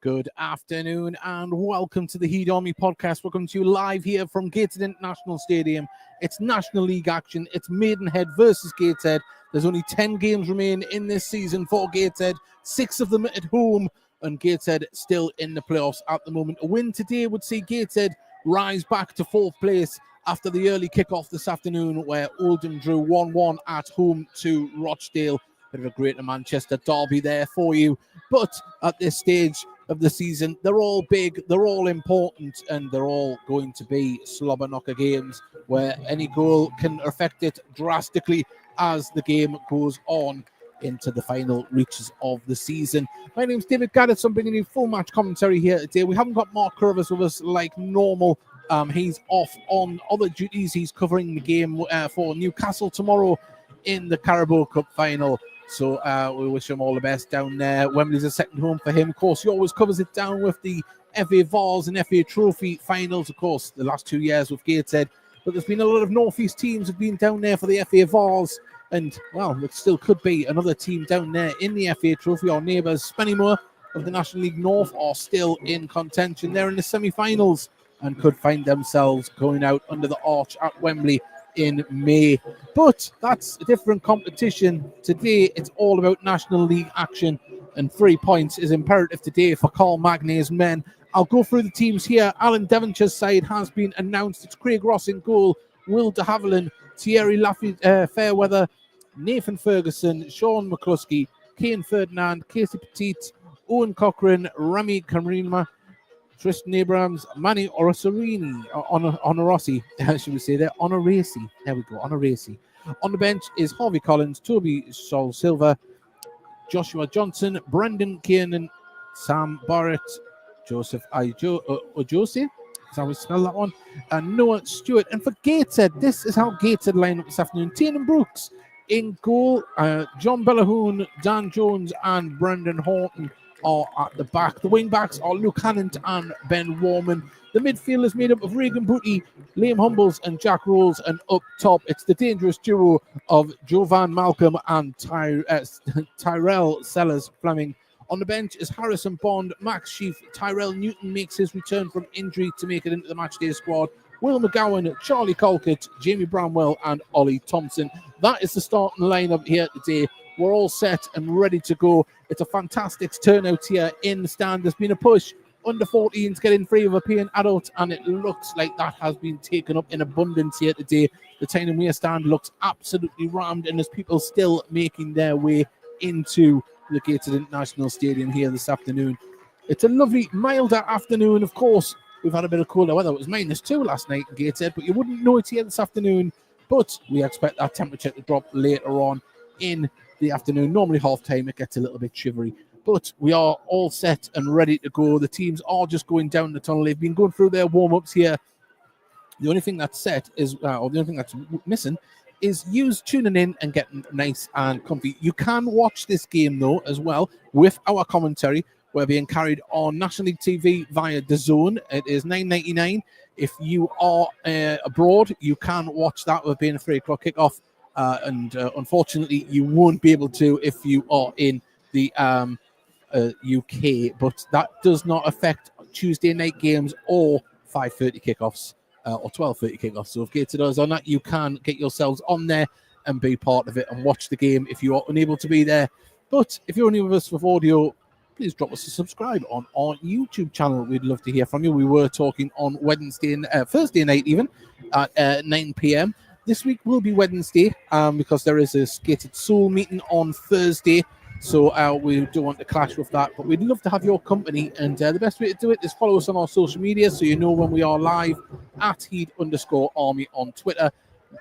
Good afternoon and welcome to the Heed Army podcast. We're coming to you live here from Gateshead International Stadium. It's National League action. It's Maidenhead versus Gateshead. There's only 10 games remain in this season for Gateshead, 6 of them at home, and Gateshead still in the playoffs at the moment. A win today would see Gateshead rise back to 4th place after the early kickoff this afternoon where Oldham drew 1-1 at home to Rochdale. Bit of a Greater Manchester derby there for you. But at this stage of the season, they're all big, they're all important, and they're all going to be slobber knocker games where any goal can affect it drastically as the game goes on into the final reaches of the season. My name's David Gaddis. I'm bringing you full match commentary here today. We haven't got Mark Curvis with us like normal. He's off on other duties. He's covering the game for Newcastle tomorrow in the Carabao Cup final. So we wish him all the best down there. Wembley's a second home for him. Of course, he always covers it down with the FA Vars and FA Trophy finals, of course, the last 2 years with Gateshead. But there's been a lot of North East teams have been down there for the FA Vars. And, well, it still could be another team down there in the FA Trophy. Our neighbours, Spennymoor of the National League North, are still in contention. They're in the semi-finals and could find themselves going out under the arch at Wembley in May. But that's a different competition. Today, it's all about National League action, and 3 points is imperative today for Carl Magnay's men. I'll go through the teams here. Alan Devonshire's side has been announced. It's Craig Ross in goal, Will de Havilland, Thierry Fairweather, Nathan Ferguson, Sean McCluskey, Kane Ferdinand, Casey Petit, Owen Cochran, Rami Karima, Tristan Abrams, Manny Onorossi, should we say there? Onorasi. There we go, Onorasi. On the bench is Harvey Collins, Toby Sol Silva, Joshua Johnson, Brendan Kiernan, Sam Barrett, Joseph Ojose, is that how we spell that one? And Noah Stewart. And for Gateshead, this is how Gateshead line up this afternoon. Tannen Brooks in goal, John Bellahoon, Dan Jones, and Brendan Horton are at the back. The wing backs are Luke Hannant and Ben Warman. The midfield is made up of Regan Booty, Liam Humbles, and Jack Rolls. And up top, it's the dangerous duo of Jovan Malcolm and Tyrell Sellers Fleming. On the bench is Harrison Bond, Max Sheaf, Tyrell Newton makes his return from injury to make it into the matchday squad. Will McGowan, Charlie Colquitt, Jamie Bramwell, and Ollie Thompson. That is the starting lineup here today. We're all set and ready to go. It's a fantastic turnout here in the stand. There's been a push. Under 14s getting free of a paying adult, and it looks like that has been taken up in abundance here today. The Tyne Wear stand looks absolutely rammed, and there's people still making their way into the Gateshead International Stadium here this afternoon. It's a lovely, milder afternoon, of course. We've had a bit of colder weather. It was -2 last night in Gateshead, but you wouldn't know it here this afternoon. But we expect that temperature to drop later on in the afternoon. Normally half-time, it gets a little bit shivery. But we are all set and ready to go. The teams are just going down the tunnel. They've been going through their warm-ups here. The only thing that's set is, or the only thing that's missing is you tuning in and getting nice and comfy. You can watch this game, though, as well, with our commentary. We're being carried on National League TV via DAZN. It is $9.99. If you are abroad, you can watch that with being a 3 o'clock kickoff. Unfortunately, you won't be able to if you are in the UK. But that does not affect Tuesday night games or 5:30 kickoffs or 12:30 kickoffs. So if Gateshead is on that, you can get yourselves on there and be part of it and watch the game if you are unable to be there. But if you're only with us with audio, please drop us a subscribe on our YouTube channel. We'd love to hear from you. We were talking on Thursday night even at 9 p.m. This week will be Wednesday because there is a Skated Soul meeting on Thursday. So we don't want to clash with that. But we'd love to have your company. And the best way to do it is follow us on our social media so you know when we are live at Heed_Army on Twitter,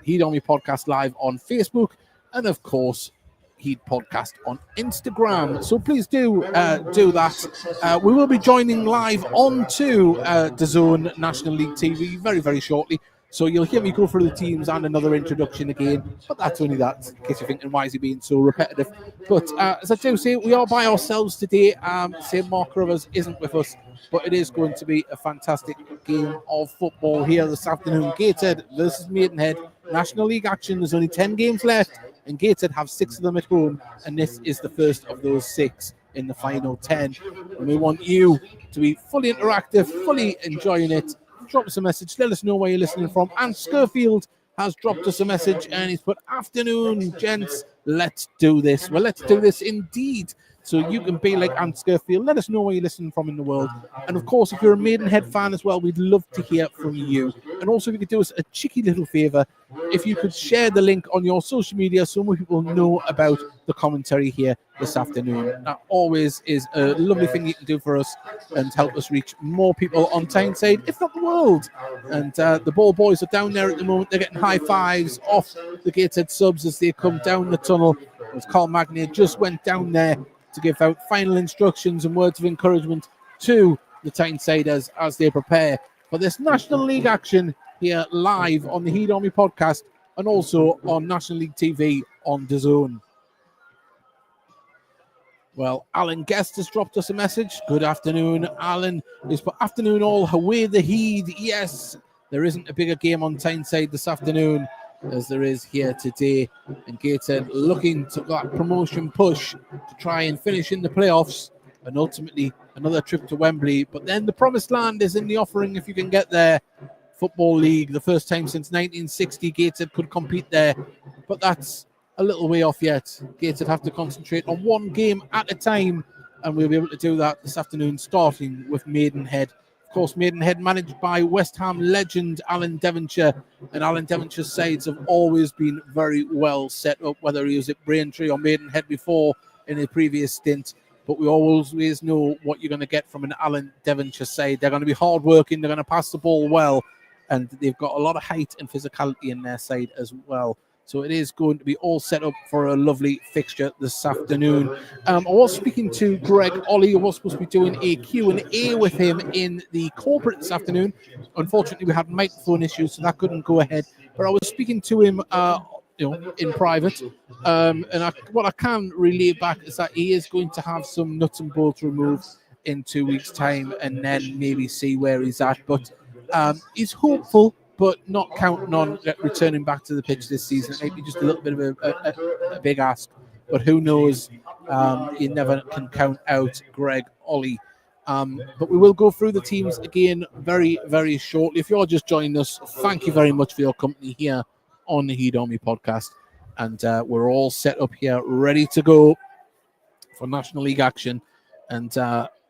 Heed Army Podcast Live on Facebook, and of course, Heed Podcast on Instagram. So please do that. We will be joining live onto DAZN National League TV very, very shortly. So you'll hear me go through the teams and another introduction again. But that's only that, in case you're thinking, why is he being so repetitive? But as I do say, we are by ourselves today. St. Mark Rivers isn't with us. But it is going to be a fantastic game of football here this afternoon. Gateshead versus Maidenhead. National League action. There's only 10 games left. And Gateshead have 6 of them at home. And this is the first of those 6. in the final 10. And we want you to be fully interactive, fully enjoying it. Drop us a message, let us know where you're listening from. And Skirfield has dropped us a message and he's put, afternoon, gents, let's do this. Well, let's do this indeed. So you can be like Ant Skirfield. Let us know where you're listening from in the world. And of course, if you're a Maidenhead fan as well, we'd love to hear from you. And also, if you could do us a cheeky little favour, if you could share the link on your social media so more people know about the commentary here this afternoon. That always is a lovely thing you can do for us and help us reach more people on Tyneside, if not the world. And the Ball Boys are down there at the moment. They're getting high fives off the Gateshead subs as they come down the tunnel. As Carl Magnier just went down there to give out final instructions and words of encouragement to the Tynesiders as they prepare for this National League action here live on the Heed Army podcast and also on National League TV on DAZN. Well, Alan Guest has dropped us a message. Good afternoon, Alan. It's for afternoon all, away the Heed. Yes, there isn't a bigger game on Tyneside this afternoon as there is here today. And Gateshead looking to that promotion push to try and finish in the playoffs and ultimately another trip to Wembley. But then the promised land is in the offering if you can get there. Football League, the first time since 1960 Gateshead could compete there. But that's a little way off yet. Gateshead have to concentrate on one game at a time, and we'll be able to do that this afternoon, starting with Maidenhead. Of course, Maidenhead managed by West Ham legend Alan Devonshire, and Alan Devonshire's sides have always been very well set up, whether he was at Braintree or Maidenhead before in a previous stint. But we always know what you're going to get from an Alan Devonshire side. They're going to be hard-working, they're going to pass the ball well, and they've got a lot of height and physicality in their side as well. So it is going to be all set up for a lovely fixture this afternoon. I was speaking to Greg Ollie. I was supposed to be doing a Q&A with him in the corporate this afternoon. Unfortunately, we had microphone issues, so that couldn't go ahead. But I was speaking to him in private. What I can relay back is that he is going to have some nuts and bolts removed in 2 weeks' time and then maybe see where he's at. But he's hopeful, but not counting on returning back to the pitch this season. It might be just a little bit of a big ask, but who knows? You never can count out Greg Ollie. But we will go through the teams again very, very shortly. If you're just joining us, thank you very much for your company here on the Heed Army podcast. And we're all set up here, ready to go for National League action. And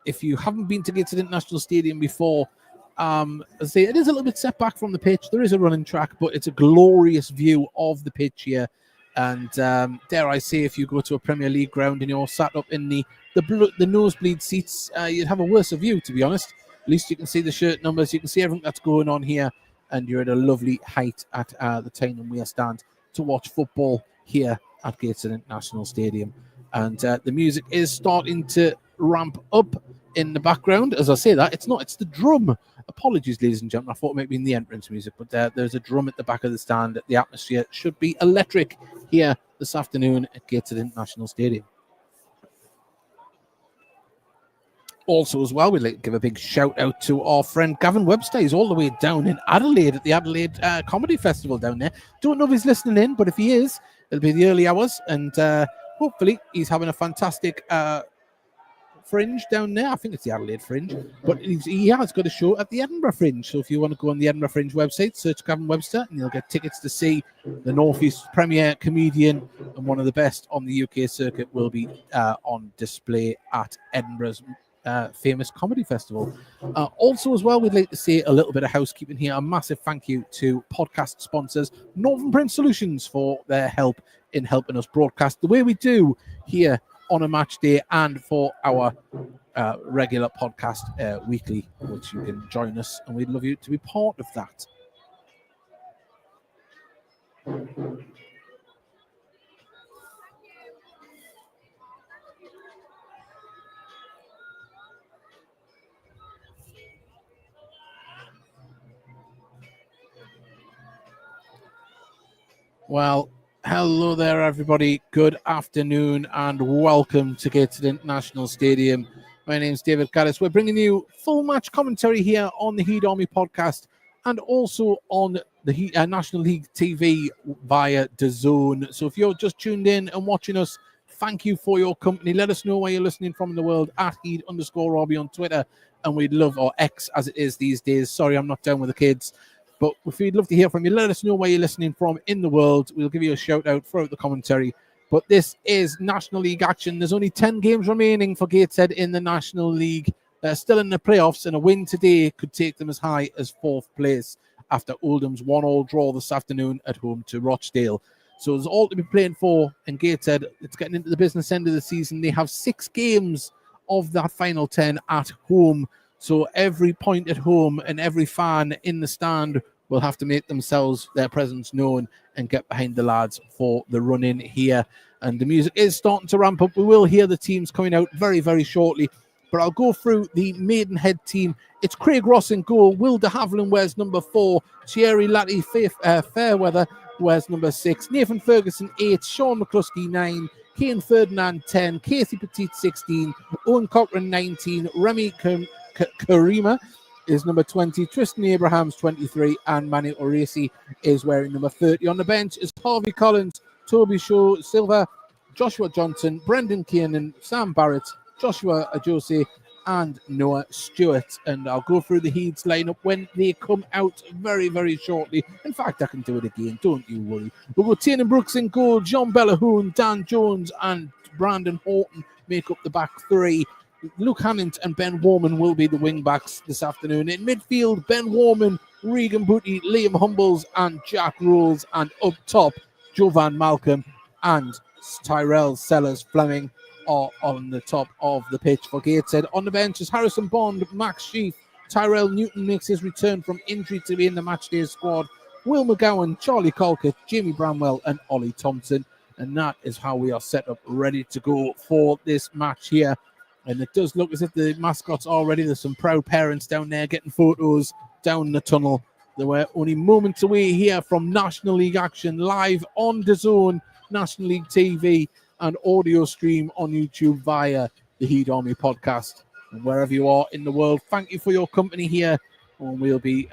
if you haven't been to Gateshead International Stadium before, as I say, it is a little bit set back from the pitch. There is a running track, but it's a glorious view of the pitch here. And dare I say, if you go to a Premier League ground and you're sat up in the nosebleed seats, you'd have a worse view, to be honest. At least you can see the shirt numbers, you can see everything that's going on here, and you're at a lovely height at the Tyne Weir stand to watch football here at Gateshead International Stadium. And the music is starting to ramp up in the background. As I say that, it's not, it's the drum. Apologies, ladies and gentlemen. I thought it might be in the entrance music, but there's a drum at the back of the stand. The atmosphere should be electric here this afternoon at Gateshead International Stadium. Also, as well, we'd like to give a big shout out to our friend Gavin Webster. He's all the way down in Adelaide at the Adelaide Comedy Festival down there. Don't know if he's listening in, but if he is, it'll be the early hours, and hopefully he's having a fantastic Fringe down there. I think it's the Adelaide Fringe, but he has got a show at the Edinburgh Fringe. So if you want to go on the Edinburgh Fringe website, search Gavin Webster, and you'll get tickets to see the North East premier comedian and one of the best on the UK circuit will be on display at Edinburgh's famous comedy festival. Also, as well, we'd like to say a little bit of housekeeping here. A massive thank you to podcast sponsors Northern Print Solutions for their help in helping us broadcast the way we do here on a match day, and for our regular podcast weekly, which you can join us, and we'd love you to be part of that. Well, hello there, everybody. Good afternoon and welcome to Gateshead International Stadium. My name's David Gaddis. We're bringing you full match commentary here on the Heed Army podcast and also on the National League TV via DAZN. So if you're just tuned in and watching us Thank you for your company. Let us know where you're listening from in the world at Heed_Robbie on Twitter. And we'd love, or X as it is these days. Sorry, I'm not down with the kids. But if we'd love to hear from you, let us know where you're listening from in the world. We'll give you a shout out throughout the commentary. But this is National League action. There's only 10 games remaining for Gateshead in the National League. They're still in the playoffs, and a win today could take them as high as 4th place after Oldham's 1-1 draw this afternoon at home to Rochdale. So there's all to be playing for in Gateshead. It's getting into the business end of the season. They have 6 games of that final 10 at home. So every point at home and every fan in the stand will have to make themselves their presence known and get behind the lads for the run-in here. And the music is starting to ramp up. We will hear the teams coming out very, very shortly. But I'll go through the Maidenhead team. It's Craig Ross in goal. Will de Havilland wears number 4. Thierry Latty Fairweather wears number 6. Nathan Ferguson 8. Sean McCluskey 9. Kane Ferdinand 10. Casey Petit 16. Owen Cochran 19. Remy Karima is number 20. Tristan Abrahams 23. And Manny Oresi is wearing number 30. On the bench is Harvey Collins, Toby Shaw Silva, Joshua Johnson, Brendan Kiernan, Sam Barrett, Joshua Ajose, and Noah Stewart. And I'll go through the Heeds lineup when they come out very, very shortly. In fact, I can do it again. Don't you worry. We'll go Tiernan Brooks in goal. John Bellahoon, Dan Jones, and Brandon Horton make up the back 3. Luke Hannant and Ben Warman will be the wing backs this afternoon. In midfield, Ben Warman, Regan Booty, Liam Humbles, and Jack Rolls. And up top, Jovan Malcolm and Tyrell Sellers-Fleming are on the top of the pitch for Gateshead. On the bench is Harrison Bond, Max Sheaf, Tyrell Newton makes his return from injury to be in the matchday squad, Will McGowan, Charlie Colquitt, Jamie Bramwell, and Ollie Thompson. And that is how we are set up, ready to go for this match here. And it does look as if the mascots are ready. There's some proud parents down there getting photos down the tunnel. They were only moments away here from National League action, live on DAZN, National League TV, and audio stream on YouTube via the Heed Army podcast. And wherever you are in the world, thank you for your company here. And we'll be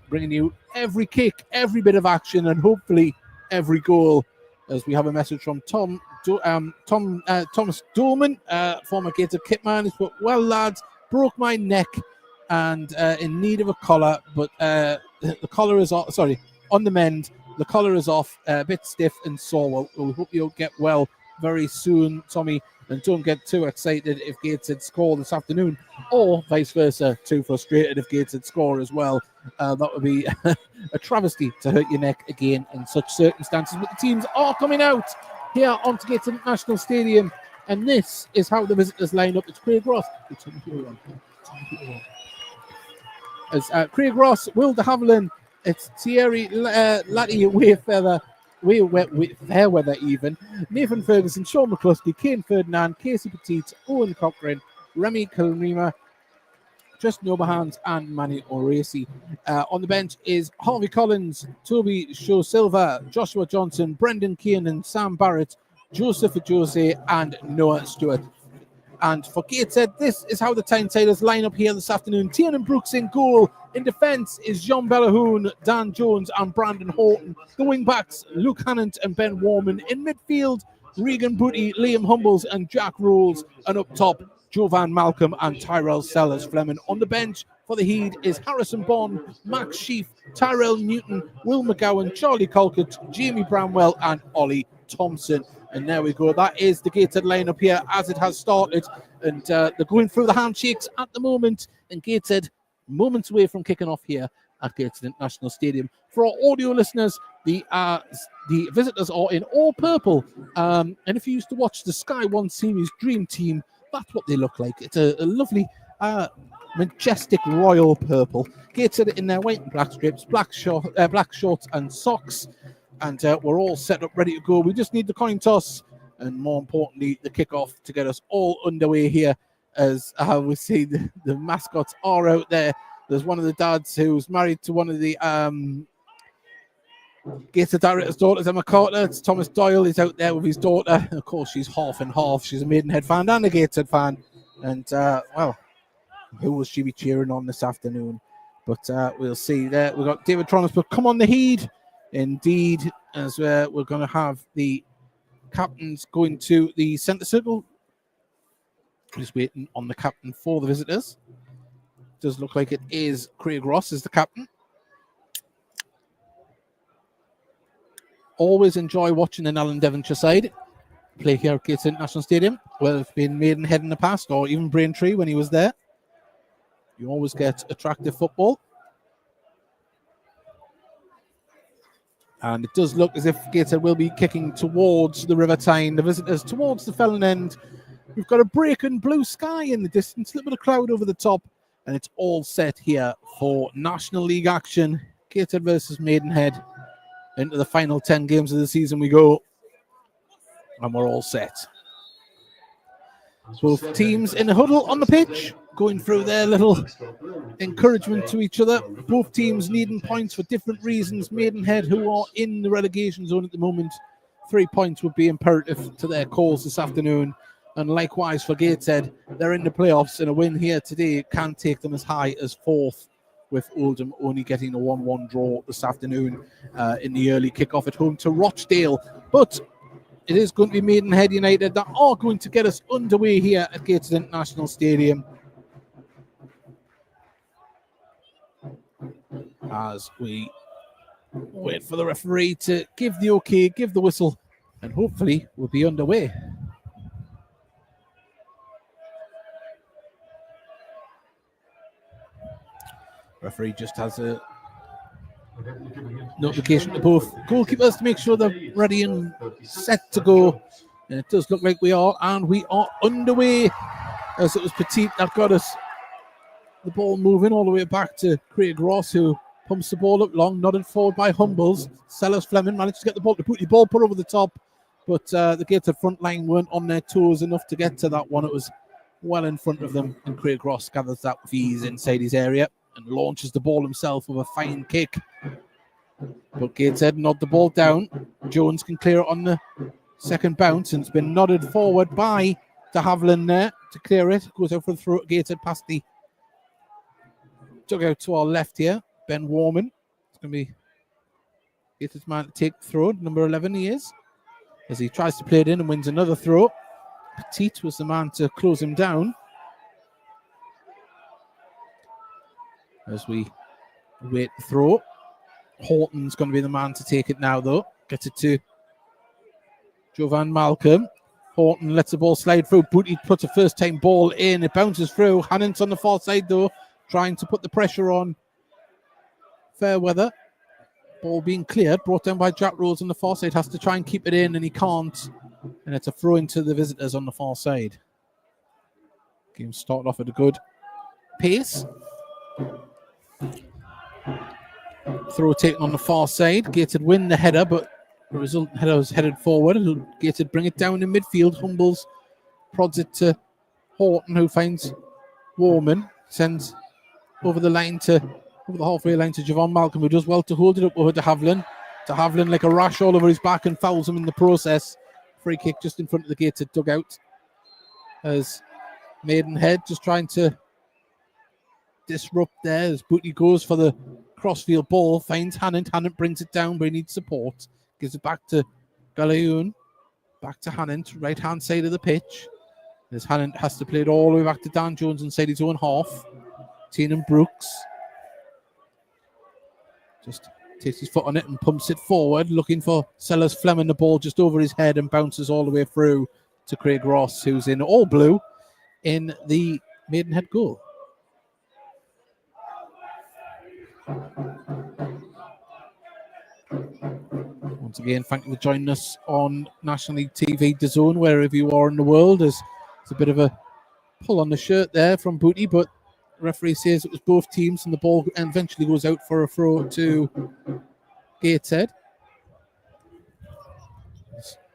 bringing you every kick, every bit of action, and hopefully every goal. As we have a message from Thomas Dolman, former Gateshead kitman. He's put, well, lads, broke my neck and in need of a collar, but the collar is off. Sorry, on the mend. The collar is off, a bit stiff and sore. Well, we hope you'll get well very soon, Tommy, and don't get too excited if Gateshead score this afternoon, or vice versa, too frustrated if Gateshead score as well. That would be a travesty to hurt your neck again in such circumstances. But the teams are coming out here onto Gateshead National Stadium, and this is how the visitors line up. It's Craig Ross. It's Craig Ross, Will de Havilland, it's Thierry Latty Fairweather even, Nathan Ferguson, Sean McCluskey, Kane Ferdinand, Casey Petit, Owen Cochran, Remy Kalrima, Tristan Oberhans, and Manny Oresi. On the bench is Harvey Collins, Toby Shaw Silva, Joshua Johnson, Brendan Kiernan, Sam Barrett, Joseph Ajose, and Noah Stewart. And for Gateshead, this is how the Tynesiders line up here this afternoon. Tiernan Brooks in goal. In defence is John Bellahoon, Dan Jones, and Brandon Horton. The wing-backs, Luke Hannant and Ben Warman. In midfield, Regan Booty, Liam Humbles, and Jack Rolls. And up top, Jovan Malcolm and Tyrell Sellers-Fleming. On the bench for the Heed is Harrison Bond, Max Sheaf, Tyrell Newton, Will McGowan, Charlie Colquitt, Jamie Bramwell, and Ollie Thompson. And there we go. That is the Gateshead lineup here as it has started. And they're going through the handshakes at the moment. And Gateshead, moments away from kicking off here at Gateshead International Stadium. For our audio listeners, the visitors are in all purple. And if you used to watch the Sky One series Dream Team, that's what they look like. It's a lovely, majestic royal purple. Gateshead in their white and black strips, black shorts and socks. And we're all set up, ready to go. We just need the coin toss and, more importantly, the kickoff to get us all underway here. As we see the mascots are out there. There's one of the dads who's married to one of the Gateshead director's daughters, Emma Carter. It's Thomas Doyle. He's out there with his daughter. Of course, she's half and half. She's a Maidenhead fan and a Gateshead fan. And, well, who will she be cheering on this afternoon? But we'll see there. We've got David Tronos, but come on the Heed. Indeed, as we're going to have the captains going to the centre circle. Just waiting on the captain for the visitors. Does look like it is Craig Ross as the captain. Always enjoy watching an Alan Devonshire side play here at Gateshead International Stadium. Well, it's been Maidenhead in the past, or even Braintree when he was there. You always get attractive football. And it does look as if Gateshead will be kicking towards the River Tyne, the visitors towards the Felon End. We've got a break in blue sky in the distance, a little bit of cloud over the top, and it's all set here for National League action. Gateshead versus Maidenhead. Into the final 10 games of the season we go, and we're all set. Both teams in a huddle on the pitch, going through their little encouragement to each other. Both teams needing points for different reasons. Maidenhead, who are in the relegation zone at the moment, 3 points would be imperative to their cause this afternoon. And likewise for Gateshead, they're in the playoffs, and a win here today can take them as high as fourth, with Oldham only getting a 1-1 draw this afternoon in the early kickoff at home to Rochdale. But it is going to be Maidenhead United that are going to get us underway here at Gateshead International Stadium, as we wait for the referee to give the okay, give the whistle, and hopefully we'll be underway. Referee just has a notification to both goalkeepers to make sure they're ready and set to go. And it does look like we are, and we are underway, as it was Petit that got us the ball moving all the way back to Craig Ross, who pumps the ball up long, nodded forward by Humbles. Sellers Fleming managed to get the ball to put the ball put over the top, but the Gateshead front line weren't on their toes enough to get to that one. It was well in front of them, and Craig Ross gathers that with ease inside his area and launches the ball himself with a fine kick. But Gateshead nod the ball down. Jones can clear it on the second bounce, and it's been nodded forward by de Havilland there to clear it. Goes out for the throw at Gateshead past the dugout to our left here. Ben Warman. It's going to be Gateshead's man to take the throw. Number 11 he is, as he tries to play it in and wins another throw. Petit was the man to close him down. As we wait the throw. Horton's going to be the man to take it now, though. Gets it to Jovan Malcolm. Horton lets the ball slide through. Booty puts a first-time ball in. It bounces through. Hannant's on the far side, though, trying to put the pressure on Fairweather. Ball being cleared, brought down by Jack Rose on the far side. Has to try and keep it in, and he can't. And it's a throw into the visitors on the far side. Game started off at a good pace. Throw taken on the far side. Gateshead win the header, but the result header was headed forward. Gateshead bring it down in midfield. Humbles prods it to Horton, who finds Warman. Sends over the halfway line to Javon Malcolm, who does well to hold it up over de Havilland. De Havilland like a rash all over his back and fouls him in the process. Free kick just in front of the Gateshead dugout, as Maidenhead just trying to disrupt there, as Booty goes for the crossfield ball, finds Hannant. Hannant brings it down, but he needs support. Gives it back to Galayoun. Back to Hannant, right hand side of the pitch. As Hannant has to play it all the way back to Dan Jones inside his own half. Tiernan Brooks just takes his foot on it and pumps it forward, looking for Sellers Fleming. The ball just over his head and bounces all the way through to Craig Ross, who's in all blue in the Maidenhead goal. Once again, thank you for joining us on National League TV, DAZN, wherever you are in the world. There's a bit of a pull on the shirt there from Booty, but the referee says it was both teams, and the ball eventually goes out for a throw to Gateshead.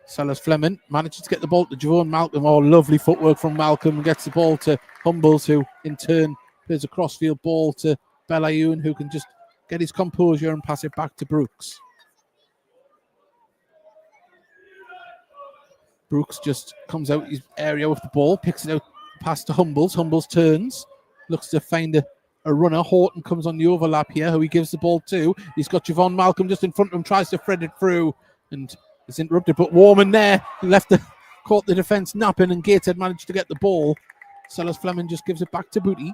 Sellers Fleming manages to get the ball to Javon Malcolm. Oh, lovely footwork from Malcolm. Gets the ball to Humbles, who in turn plays a crossfield ball to Belayoun, who can just get his composure and pass it back to Brooks. Brooks just comes out his area with the ball, picks it out past to Humbles. Humbles turns, looks to find a runner. Horton comes on the overlap here, who he gives the ball to. He's got Javon Malcolm just in front of him, tries to thread it through, and is interrupted, but Warman there caught the defence napping, and Gateshead managed to get the ball. Sellers Fleming just gives it back to Booty.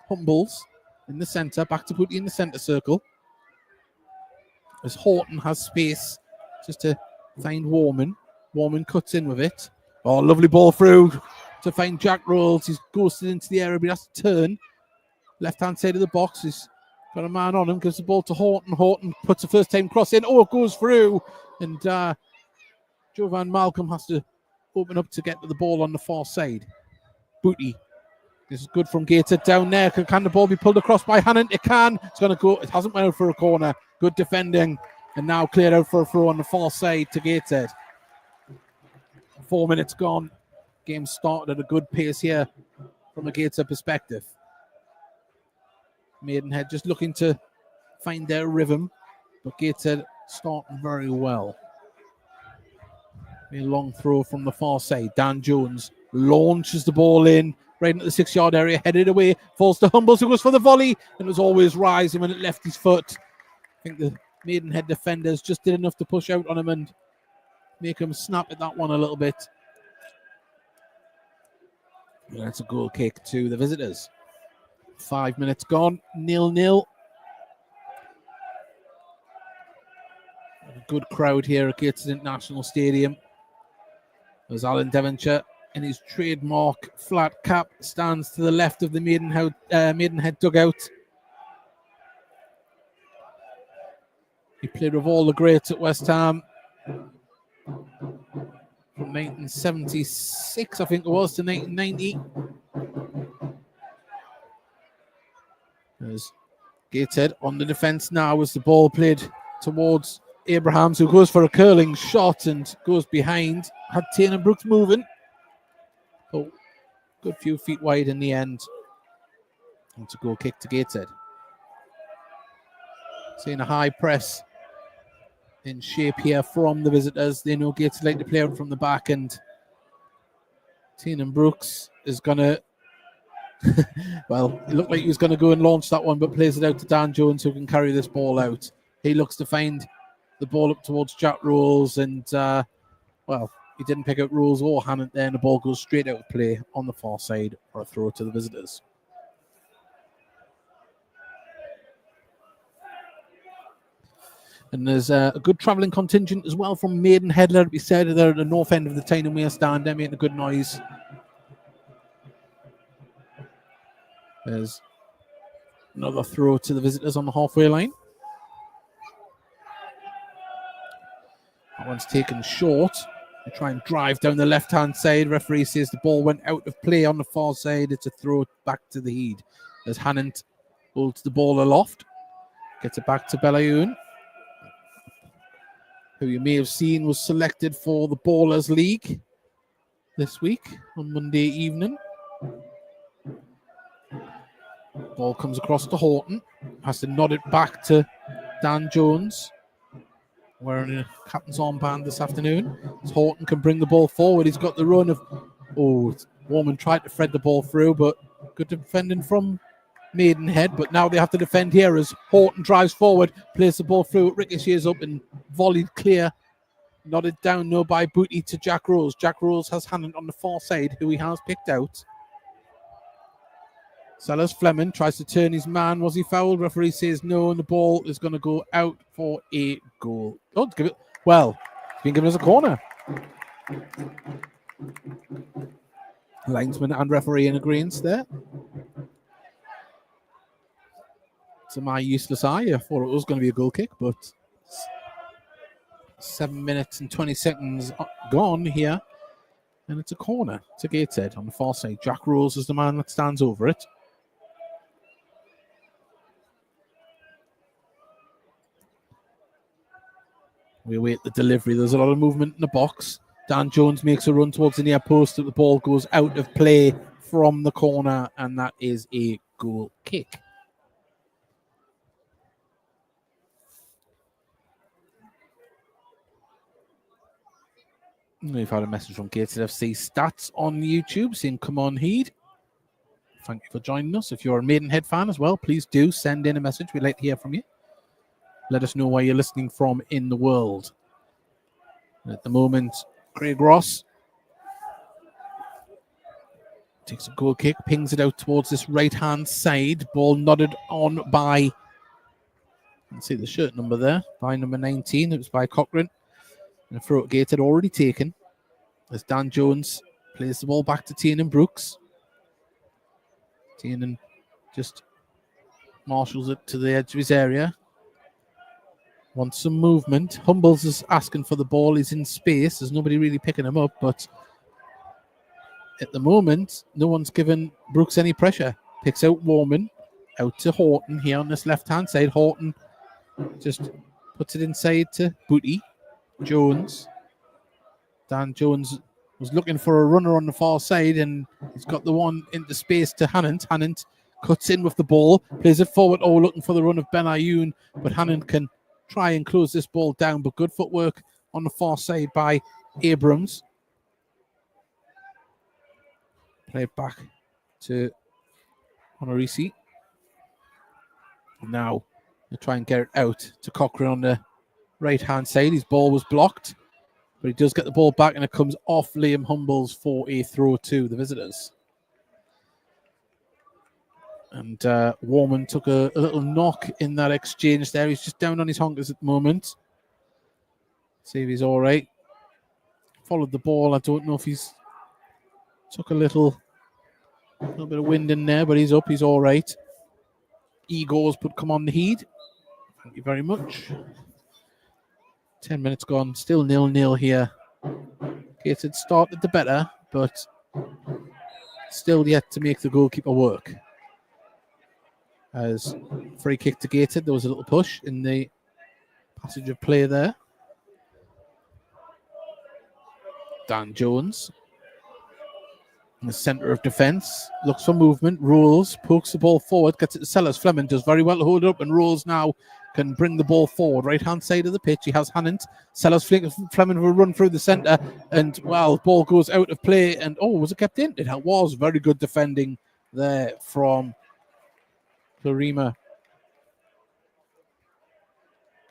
Humbles in the centre, back to Booty in the centre circle. As Horton has space just to find Warman. Warman cuts in with it. Oh, lovely ball through to find Jack Rolls. He's ghosted into the area, but he has to turn. Left-hand side of the box. He's got a man on him, gives the ball to Horton. Horton puts a first-time cross in. Oh, it goes through. And Jovan Malcolm has to open up to get to the ball on the far side. Booty. This is good from Gateshead down there. Can the ball be pulled across by Hannon? It can. It's going to go. It hasn't went out for a corner. Good defending. And now cleared out for a throw on the far side to Gateshead. 4 minutes gone. Game started at a good pace here from a Gateshead perspective. Maidenhead just looking to find their rhythm, but Gateshead starting very well. A long throw from the far side. Dan Jones launches the ball in right into the 6-yard area, headed away, falls to Humbles, who goes for the volley, and it was always rising when it left his foot. I think the Maidenhead defenders just did enough to push out on him and make him snap at that one a little bit. And that's a goal kick to the visitors. 5 minutes gone, 0-0. A good crowd here at Gateshead International Stadium. There's Alan Devonshire in his trademark flat cap, stands to the left of the Maidenhead dugout. He played with all the greats at West Ham from 1976, I think it was, to 1990. There's Gateshead on the defence now as the ball played towards Abrahams, who goes for a curling shot and goes behind. Had Taylor Brooks moving. Oh, good few feet wide in the end. And it's a goal kick to Gateshead. Seeing a high press in shape here from the visitors. They know Gateshead like to play out from the back, and Taylor Brooks is going to well, it looked like he was going to go and launch that one, but plays it out to Dan Jones, who can carry this ball out. He looks to find the ball up towards Jack Rolls, and, well, he didn't pick out Rolls or Hannant there, and the ball goes straight out of play on the far side for a throw to the visitors. And there's a good travelling contingent as well from Maidenhead. Let it be said, they're at the north end of the Tyne and Wear stand. They're making a good noise. There's another throw to the visitors on the halfway line. That one's taken short. They try and drive down the left-hand side. Referee says the ball went out of play on the far side. It's a throw back to the Heed. As Hannant holds the ball aloft. Gets it back to Bellayoun, who you may have seen was selected for the Ballers League this week on Monday evening. Ball comes across to Horton. Has to nod it back to Dan Jones, wearing a captain's armband this afternoon. As Horton can bring the ball forward. He's got the run of... Oh, Warman tried to thread the ball through, but good defending from Maidenhead. But now they have to defend here as Horton drives forward, plays the ball through, it ricochets up and volleyed clear. Nodded down, no, by Booty to Jack Rose. Jack Rose has Hannant on the far side, who he has picked out. Sellers Fleming tries to turn his man. Was he fouled? Referee says no, and the ball is going to go out for a goal. Oh, give it. Well, it's been given as a corner. Linesman and referee in agreement there. To my useless eye, I thought it was going to be a goal kick, but 7 minutes and 20 seconds gone here, and it's a corner to Gateshead on the far side. Jack Rose is the man that stands over it. We await the delivery. There's a lot of movement in the box. Dan Jones makes a run towards the near post, but the ball goes out of play from the corner, and that is a goal kick. We've had a message from Gateshead FC Stats on YouTube saying, come on, Heed. Thank you for joining us. If you're a Maidenhead fan as well, please do send in a message. We'd like to hear from you. Let us know where you're listening from in the world. And at the moment, Craig Ross takes a goal kick, pings it out towards this right-hand side. Ball nodded on by, let's see the shirt number there, by number 19. It was by Cochrane. And a throw at Gateshead already taken as Dan Jones plays the ball back to Tiernan Brooks. Tiernan just marshals it to the edge of his area. Wants some movement. Humbles is asking for the ball. He's in space. There's nobody really picking him up, but at the moment, no one's given Brooks any pressure. Picks out Warman, out to Horton here on this left-hand side. Horton just puts it inside to Booty. Jones. Dan Jones was looking for a runner on the far side, and he's got the one into space to Hannant. Hannant cuts in with the ball, plays it forward. Oh, looking for the run of Ben Ayoun, but Hannant can try and close this ball down, but good footwork on the far side by Abrams. Play it back to Honorisi. Now they try and get it out to Cochrane on the right-hand side. His ball was blocked, but he does get the ball back, and it comes off Liam Humbles for a throw to the visitors. And Warman took a little knock in that exchange there. He's just down on his honkers at the moment. See if he's all right. Followed the ball. I don't know if he's took a little bit of wind in there, but he's up. He's all right. Egos put come on the heed. Thank you very much. 10 minutes gone. Still 0-0 here. Gateshead started the better, but still yet to make the goalkeeper work. As free kick to Gateshead, there was a little push in the passage of play there. Dan Jones in the centre of defence, looks for movement, rolls, pokes the ball forward, gets it to Sellers. Fleming does very well to hold it up, and rolls now can bring the ball forward. Right-hand side of the pitch, he has Hannant. Sellers, Fleming will run through the centre, and, well, ball goes out of play, and, oh, was it kept in? It was very good defending there from Clarima.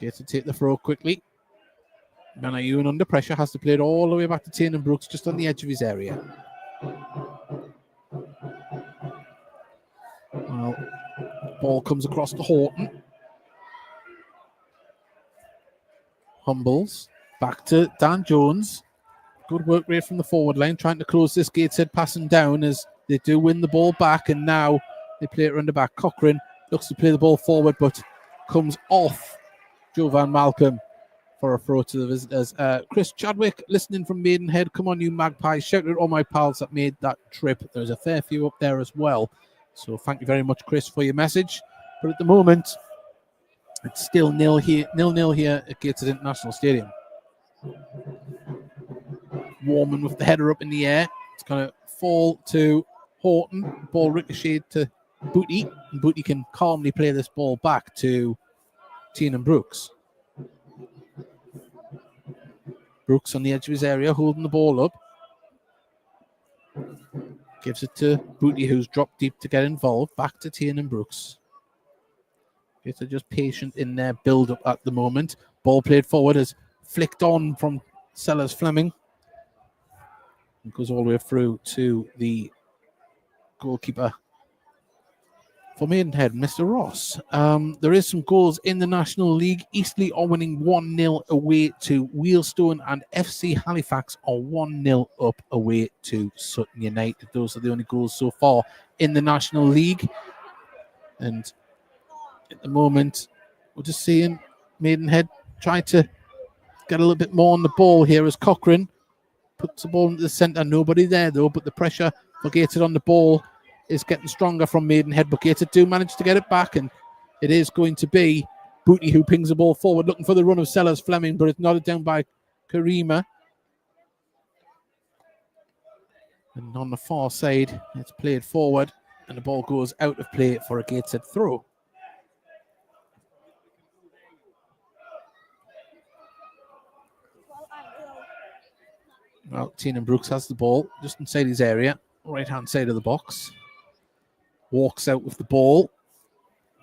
Gets to take the throw quickly. Ben Ayoun under pressure, has to play it all the way back to Tiernan Brooks, just on the edge of his area. Well, ball comes across to Horton. Humbles back to Dan Jones. Good work rate from the forward line, trying to close this Gateshead passing down as they do win the ball back, and now they play it around the back. Cochrane looks to play the ball forward, but comes off Jovan Malcolm for a throw to the visitors. Chris Chadwick, listening from Maidenhead. Come on, you magpies. Shout out all my pals that made that trip. There's a fair few up there as well. So thank you very much, Chris, for your message. But at the moment, it's still 0-0 here at Gateshead International Stadium. Warman with the header up in the air. It's going to fall to Horton. Ball ricocheted to Booty. And Booty can calmly play this ball back to Tiernan Brooks. Brooks on the edge of his area, holding the ball up. Gives it to Booty, who's dropped deep to get involved. Back to Tiernan Brooks. They're just patient in their build-up at the moment. Ball played forward is flicked on from Sellers Fleming. It goes all the way through to the goalkeeper for Maidenhead, Mr. Ross. There is some goals in the National League. Eastleigh are winning 1-0 away to Wheelstone, and FC Halifax are 1-0 up away to Sutton United. Those are the only goals so far in the National League. And at the moment, we're just seeing Maidenhead try to get a little bit more on the ball here as Cochrane puts the ball into the centre. Nobody there, though, but the pressure for Gateshead on the ball is getting stronger from Maidenhead, but Gateshead do manage to get it back, and it is going to be Booty who pings the ball forward, looking for the run of Sellers Fleming, but it's nodded down by Karima. And on the far side, it's played forward, and the ball goes out of play for a Gateshead throw. Well, Tiernan Brooks has the ball just inside his area, right-hand side of the box. Walks out with the ball,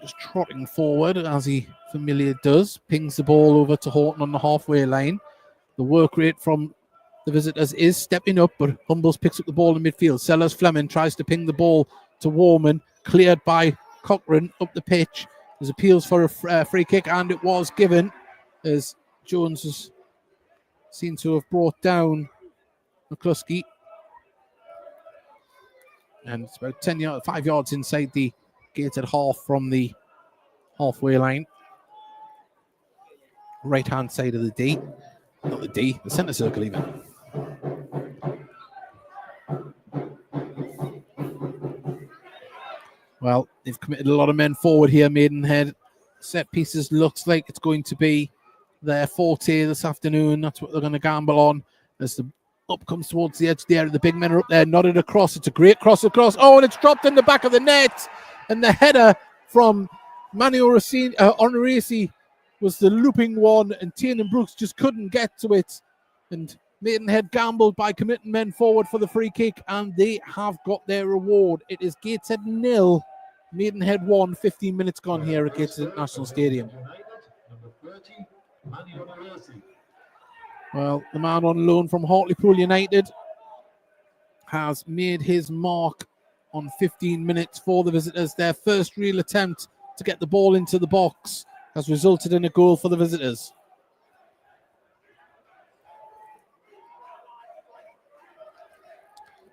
just trotting forward as he familiarly does. Pings the ball over to Horton on the halfway line. The work rate from the visitors is stepping up, but Humbles picks up the ball in midfield. Sellers Fleming tries to ping the ball to Warman, cleared by Cochrane up the pitch. There's appeals for a free kick, and it was given as Jones was seen to have brought down McCluskey. And it's about 5 yards inside the gated half from the halfway line. Right-hand side of the D. Not the D, the centre circle even. Well, they've committed a lot of men forward here, Maidenhead. Set pieces looks like it's going to be their forte this afternoon. That's what they're going to gamble on as the up comes towards the edge there. The big men are up there, nodded across. It's a great cross across. Oh, and it's dropped in the back of the net. And the header from Manu Honoresi was the looping one, and Tiernan Brooks just couldn't get to it. And Maidenhead gambled by committing men forward for the free kick, and they have got their reward. It is Gateshead 0, Maidenhead 1, 15 minutes gone here at Gateshead National Stadium. Well, the man on loan from Hartlepool United has made his mark on 15 minutes for the visitors. Their first real attempt to get the ball into the box has resulted in a goal for the visitors.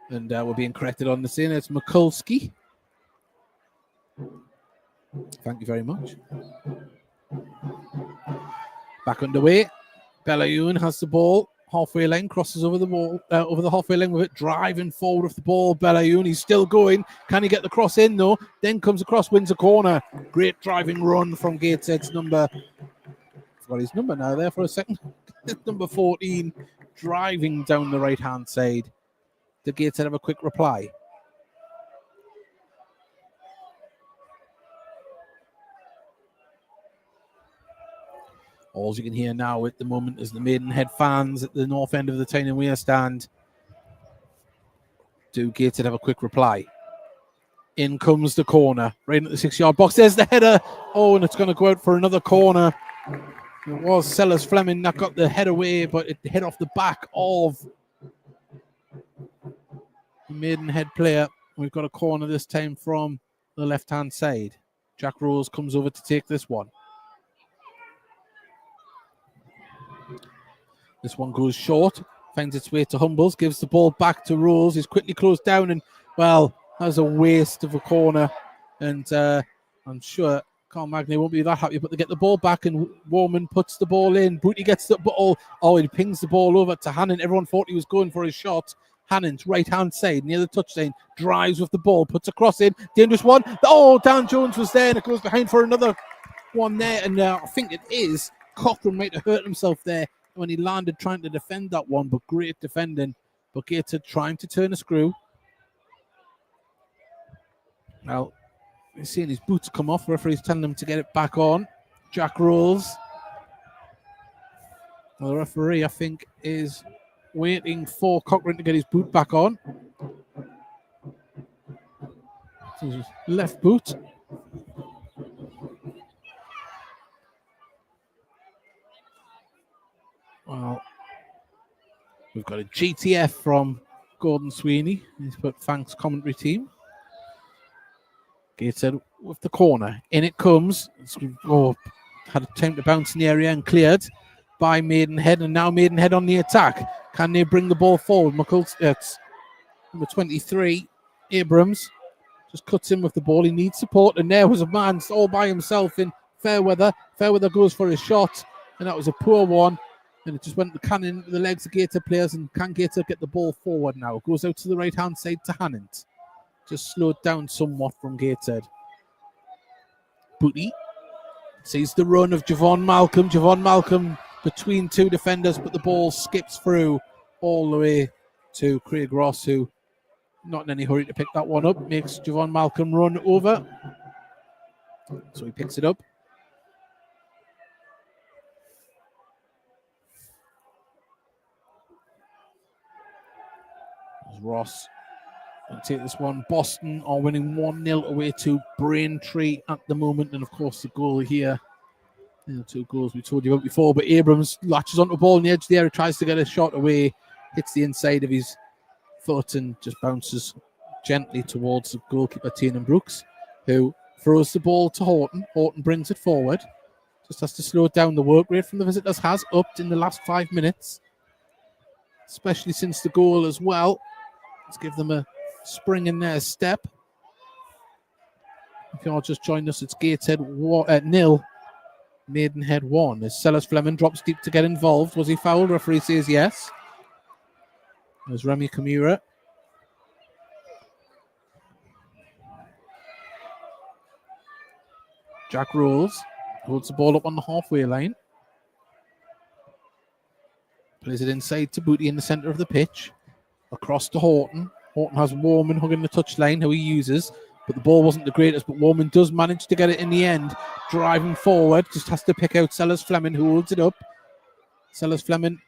And we're being corrected on the scene. It's Mikulski. Thank you very much. Back underway. Belayun has the ball. Halfway line, crosses over the ball, over the halfway line with it, driving forward with the ball. Belayun, he's still going. Can he get the cross in though? Then comes across, wins a corner. Great driving run from Gateshead's number. Forgot his number now there for a second. Number 14, driving down the right-hand side. Did Gateshead have a quick reply? All you can hear now at the moment is the Maidenhead fans at the north end of the Tyne and Wear stand. Do Gateshead have a quick reply? In comes the corner, right at the 6-yard box. There's the header. Oh, and it's going to go out for another corner. It was Sellers Fleming that got the head away, but it hit off the back of the Maidenhead player. We've got a corner this time from the left-hand side. Jack Rose comes over to take this one. This one goes short, finds its way to Humbles, gives the ball back to Rose. He's quickly closed down, and, well, that was a waste of a corner. And I'm sure Carl Magny won't be that happy, but they get the ball back, and Warman puts the ball in. Booty gets the ball. Oh, he pings the ball over to Hannon. Everyone thought he was going for his shot. Hannon's right-hand side, near the touchline, drives with the ball, puts a cross in. Dangerous one. Oh, Dan Jones was there, and it goes behind for another one there. And I think it is. Cochrane might have hurt himself there when he landed trying to defend that one, but great defending. But Gateshead trying to turn a screw. Now, he's seeing his boots come off. Referee's telling him to get it back on. Jack rolls. Well, the referee, I think, is waiting for Cochrane to get his boot back on. So his left boot. Well, we've got a GTF from Gordon Sweeney. He's put thanks commentary team. Gateshead with the corner. In it comes. Had a time to bounce in the area and cleared by Maidenhead. And now Maidenhead on the attack. Can they bring the ball forward? It's number 23, Abrams. Just cuts in with the ball. He needs support. And there was a man all by himself in Fairweather. Fairweather goes for his shot. And that was a poor one. And it just went the cannon into the legs of Gateshead players. And can Gateshead get the ball forward now? It goes out to the right-hand side to Hannant. Just slowed down somewhat from Gateshead. Booty sees the run of Javon Malcolm. Javon Malcolm between two defenders, but the ball skips through all the way to Craig Ross, who not in any hurry to pick that one up. Makes Javon Malcolm run over. So he picks it up. Ross will take this one. Boston are winning 1-0 away to Braintree at the moment. And of course the goal here The 2 goals we told you about before, but Abrams latches onto the ball on the edge there, tries to get a shot away, hits the inside of his foot and just bounces gently towards the goalkeeper Tiernan Brooks, who throws the ball to Horton. Horton brings it forward, just has to slow it down. The work rate from the visitors has upped in the last 5 minutes, especially since the goal as well. Let's give them a spring in their step. If you're just joined us, it's Gateshead 0, Maidenhead 1. As Sellers Fleming drops deep to get involved. Was he fouled? Referee says yes. There's Remy Kimura. Jack Rolls holds the ball up on the halfway line. Plays it inside to Booty in the centre of the pitch. Across to Horton. Horton has Warman hugging the touchline, who he uses. But the ball wasn't the greatest, but Warman does manage to get it in the end. Driving forward, just has to pick out Sellers Fleming, who holds it up. Sellers Fleming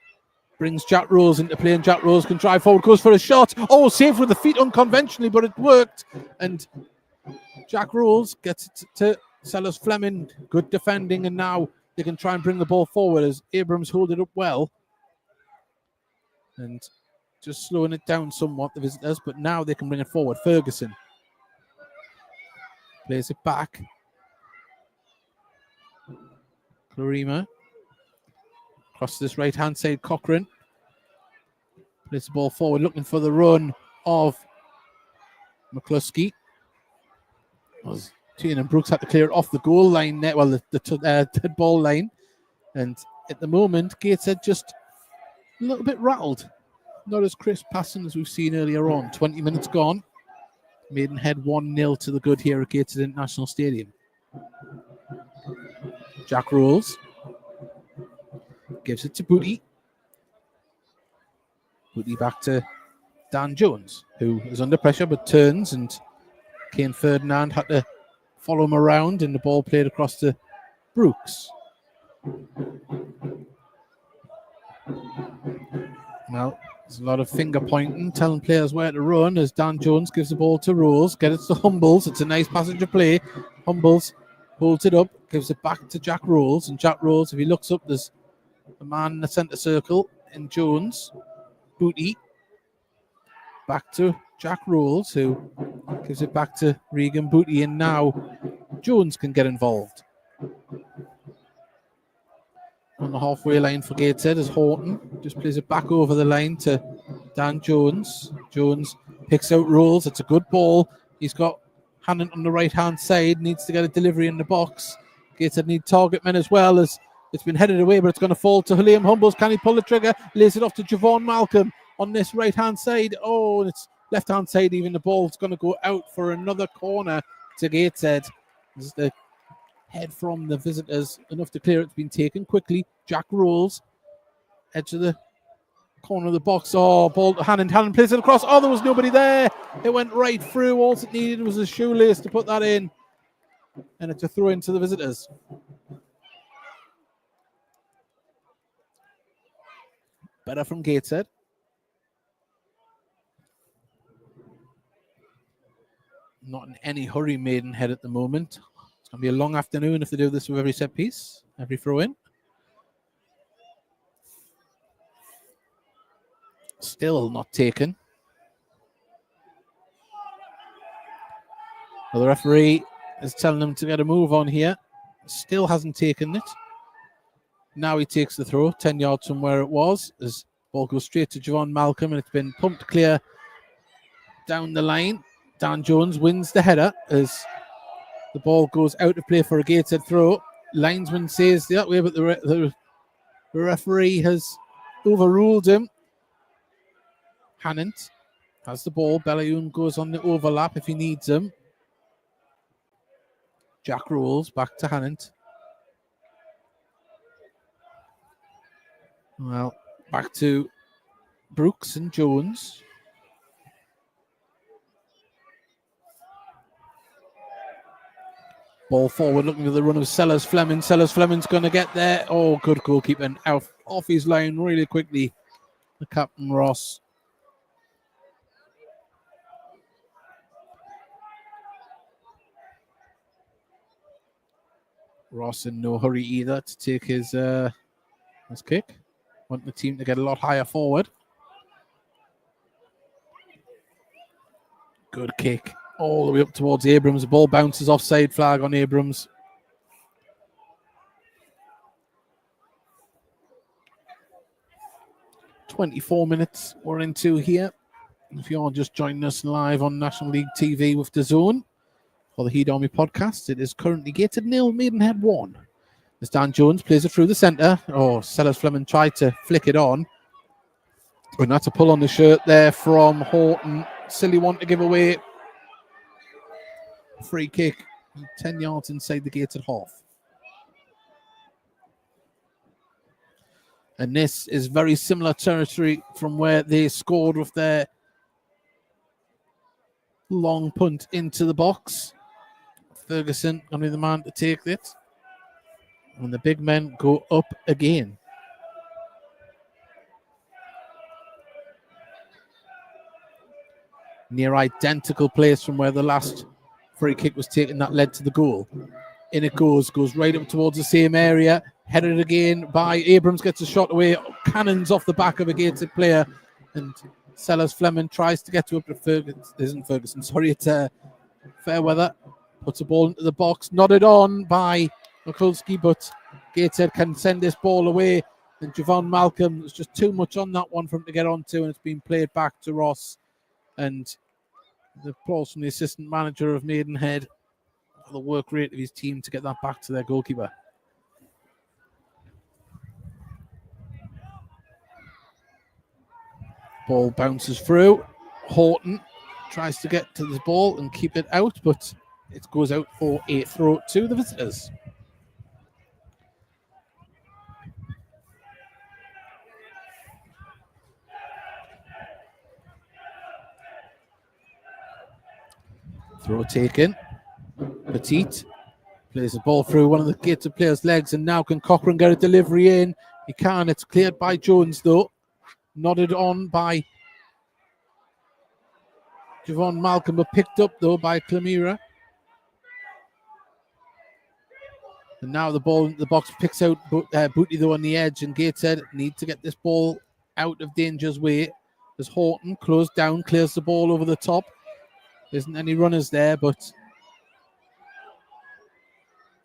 brings Jack Rose into play, and Jack Rose can drive forward, goes for a shot. Oh, saved with the feet unconventionally, but it worked. And Jack Rose gets it to Sellers Fleming. Good defending, and now they can try and bring the ball forward as Abrams hold it up well. And just slowing it down somewhat, the visitors, but now they can bring it forward. Ferguson plays it back. Clarima across this right-hand side. Cochrane plays the ball forward, looking for the run of McCluskey. Tiernan Brooks had to clear it off the goal line there, well, the dead ball line. And at the moment, Gateshead just a little bit rattled. Not as crisp passing as we've seen earlier on. 20 minutes gone. Maidenhead 1-0 to the good here at Gateshead International Stadium. Jack Rolls gives it to Booty. Booty back to Dan Jones, who is under pressure but turns, and Kane Ferdinand had to follow him around, and the ball played across to Brooks. Now, there's a lot of finger pointing, telling players where to run as Dan Jones gives the ball to Rose. Get it to Humbles. It's a nice passage of play. Humbles holds it up, gives it back to Jack Rolls. And Jack Rolls, if he looks up, there's a man in the centre circle in Jones. Booty. Back to Jack Rolls, who gives it back to Regan Booty. And now Jones can get involved. On the halfway line for Gateshead is Horton. Just plays it back over the line to Dan Jones. Jones picks out Rolls. It's a good ball. He's got Hannon on the right-hand side. Needs to get a delivery in the box. Gateshead need target men as well, as it's been headed away, but it's going to fall to Liam Humbles. Can he pull the trigger? Lays it off to Javon Malcolm on this right-hand side. Oh, and it's left-hand side even. The ball's going to go out for another corner to Gateshead. This is the head from the visitors, enough to clear. It's been taken quickly. Jack Rolls, edge of the corner of the box. Oh, ball to Hannon. Hannon plays it across. Oh, there was nobody there. It went right through. All it needed was a shoelace to put that in, and it's a throw into the visitors. Better from Gateshead. Not in any hurry, Maidenhead at the moment. It's going to be a long afternoon if they do this with every set piece, every throw in. Still not taken. Well, the referee is telling them to get a move on here. Still hasn't taken it. Now he takes the throw 10 yards from where it was. As ball goes straight to Javon Malcolm, and it's been pumped clear down the line. Dan Jones wins the header as the ball goes out of play for a Gateshead throw. Linesman says that way, but the referee has overruled him. Hannant has the ball. Belayoun goes on the overlap if he needs him. Jack Rolls back to Hannant. Well, back to Brooks and Jones. Ball forward, looking for the run of Sellers Fleming. Sellers Fleming's going to get there. Oh, good goalkeeper. And off his line really quickly. The captain, Ross. Ross in no hurry either to take his kick. Want the team to get a lot higher forward. Good kick all the way up towards Abrams. The ball bounces, offside flag on Abrams. "24 minutes we're into here. If you're just joining us live on National League TV with the Zone for the Heed Army podcast, it is currently Gateshead 0, Maidenhead 1. As Dan Jones plays it through the centre. Sellers Fleming tried to flick it on. And that's a pull on the shirt there from Horton. Silly one to give away. Free kick 10 yards inside the Gateshead half. And this is very similar territory from where they scored with their long punt into the box. Ferguson going to be the man to take it. And the big men go up again. Near identical place from where the last free kick was taken that led to the goal. In it goes right up towards the same area. Headed again by Abrams, gets a shot away. Cannons off the back of a Gateshead player. And Sellers Fleming tries to get to it, but Ferguson. Sorry, it's Fairweather. Puts the ball into the box. Nodded on by Mikulski, but Gateshead can send this ball away. And Javon Malcolm, there's just too much on that one for him to get onto, and it's been played back to Ross. And the applause from the assistant manager of Maidenhead for the work rate of his team to get that back to their goalkeeper. Ball bounces through. Horton tries to get to the ball and keep it out, but it goes out for a throw to the visitors. Throw taken. Petit plays the ball through one of the Gateshead players' legs, and now can Cochrane get a delivery in? He can. It's cleared by Jones, though. Nodded on by Javon Malcolm, but picked up, though, by Clamira. And now the ball into the box picks out Booty, though, on the edge, and Gateshead need to get this ball out of danger's way. As Horton closed down, clears the ball over the top. There isn't any runners there, but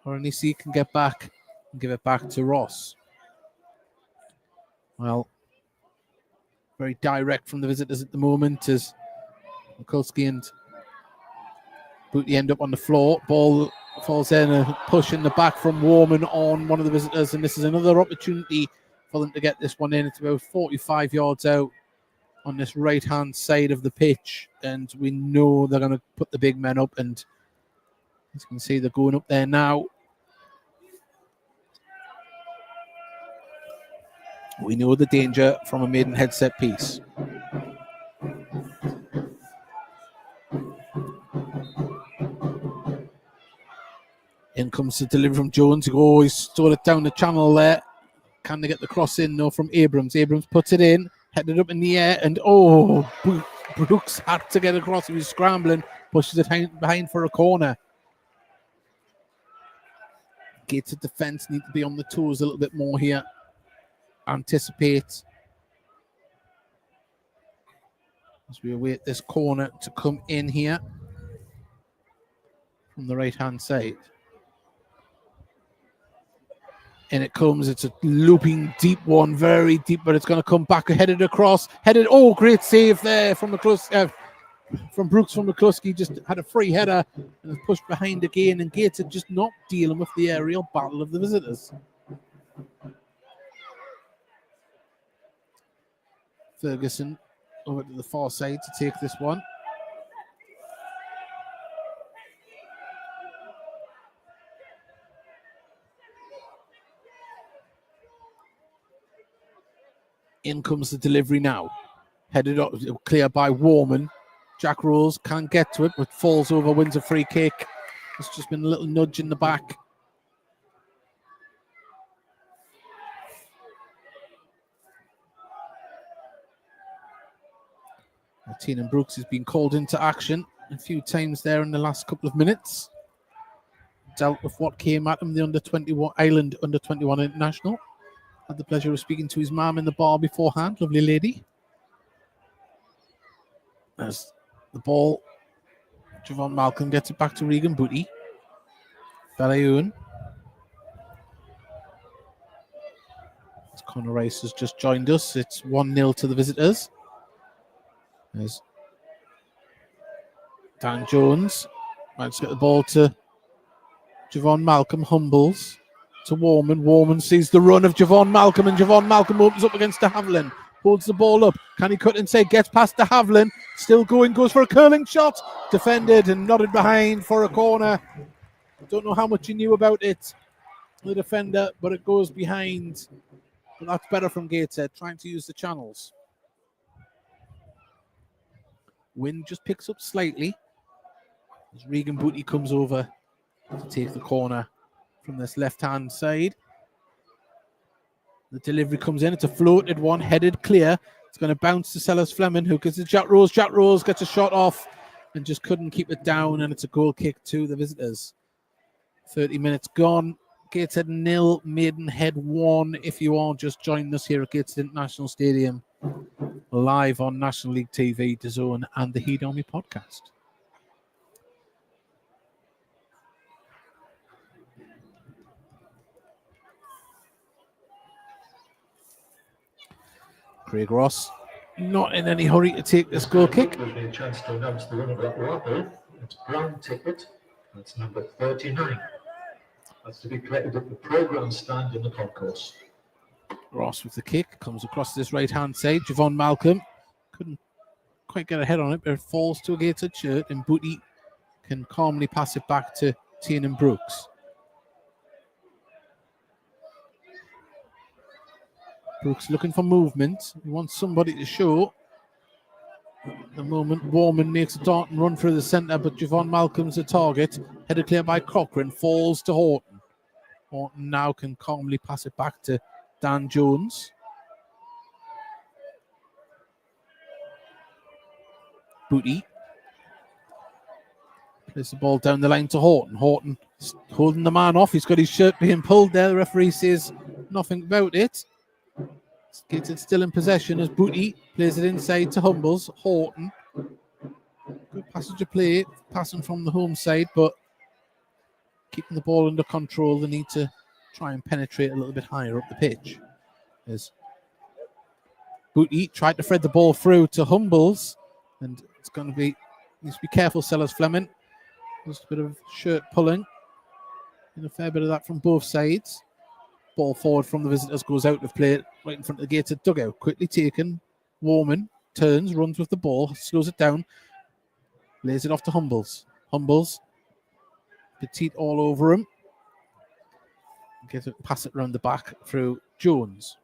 RNEC can get back and give it back to Ross. Well, very direct from the visitors at the moment as Mikulski and Booty end up on the floor. Ball falls in, a push in the back from Warman on one of the visitors, and this is another opportunity for them to get this one in. It's about 45 yards out on this right-hand side of the pitch, and we know they're going to put the big men up, and as you can see, they're going up there now. We know the danger from a Maidenhead set piece. In comes the delivery from Jones. He stole it down the channel there. Can they get the cross in? No, from Abrams. Abrams puts it in, headed up in the air, and Brooks had to get across. He was scrambling, pushes it behind for a corner. Gateshead defence need to be on the toes a little bit more here. Anticipate as we await this corner to come in here from the right-hand side. In it comes. It's a looping deep one, very deep, but it's going to come back, headed across. Great save there from Brooks from Mikulski. Just had a free header and pushed behind again, and Gateshead just not dealing with the aerial battle of the visitors. Ferguson over to the far side to take this one. In comes the delivery now. Headed up, clear by Warman. Jack Rolls can't get to it, but falls over, wins a free kick. It's just been a little nudge in the back. Martin Brooks has been called into action a few times there in the last couple of minutes. dealt with what came at him, the under-21 Ireland under-21 international. Had the pleasure of speaking to his mum in the bar beforehand, lovely lady. As the ball, Javon Malcolm gets it back to Regan Booty. Balayoun. As Conor Rice has just joined us, it's 1-0 to the visitors. There's Dan Jones. Let's get the ball to Javon Malcolm. Humbles to Warman. Warman sees the run of Javon Malcolm, and Javon Malcolm opens up against de Havilland. Holds the ball up. Can he cut inside? Gets past de Havilland. Still going. Goes for a curling shot. Defended and nodded behind for a corner. Don't know how much he knew about it, the defender, but it goes behind. But that's better from Gateshead, trying to use the channels. Wind just picks up slightly as Regan Booty comes over to take the corner from this left-hand side. The delivery comes in. It's a floated one, headed clear. It's going to bounce to Sellers Fleming, who gets to Jack Rose. Jack Rose gets a shot off and just couldn't keep it down, and it's a goal kick to the visitors. 30 minutes gone. Gateshead 0, Maidenhead 1. If you are just joining us here at Gateshead International Stadium, live on National League TV, DAZN, and the Heed Army podcast. Craig Ross not in any hurry to take this goal kick. There'll be a chance to announce the winner of that raffle. It's brown ticket. That's number 39. That's to be collected at the programme stand in the concourse. Ross with the kick comes across this right-hand side. Javon Malcolm couldn't quite get a head on it, but it falls to a Gateshead shirt, and Booty can calmly pass it back to Tiernan Brooks. Brooks looking for movement. He wants somebody to show. At the moment, Warman makes a dart and run through the centre, but Javon Malcolm's the target. Headed clear by Cochrane, falls to Horton. Horton now can calmly pass it back to Dan Jones. Booty plays the ball down the line to Horton. Horton holding the man off. He's got his shirt being pulled there. The referee says nothing about it. Gateshead still in possession as Booty plays it inside to Humbles. Horton. Good passage of play, passing from the home side, but keeping the ball under control. They need to try and penetrate a little bit higher up the pitch. As Booty tried to thread the ball through to Humbles, and it's going to be, needs to be careful, Sellers Fleming. Just a bit of shirt pulling, and a fair bit of that from both sides. Ball forward from the visitors goes out of play right in front of the Gateshead dugout. Quickly taken. Warman turns, runs with the ball, slows it down, lays it off to Humbles. Humbles, Petit all over him. Get it, pass it around the back through Jones.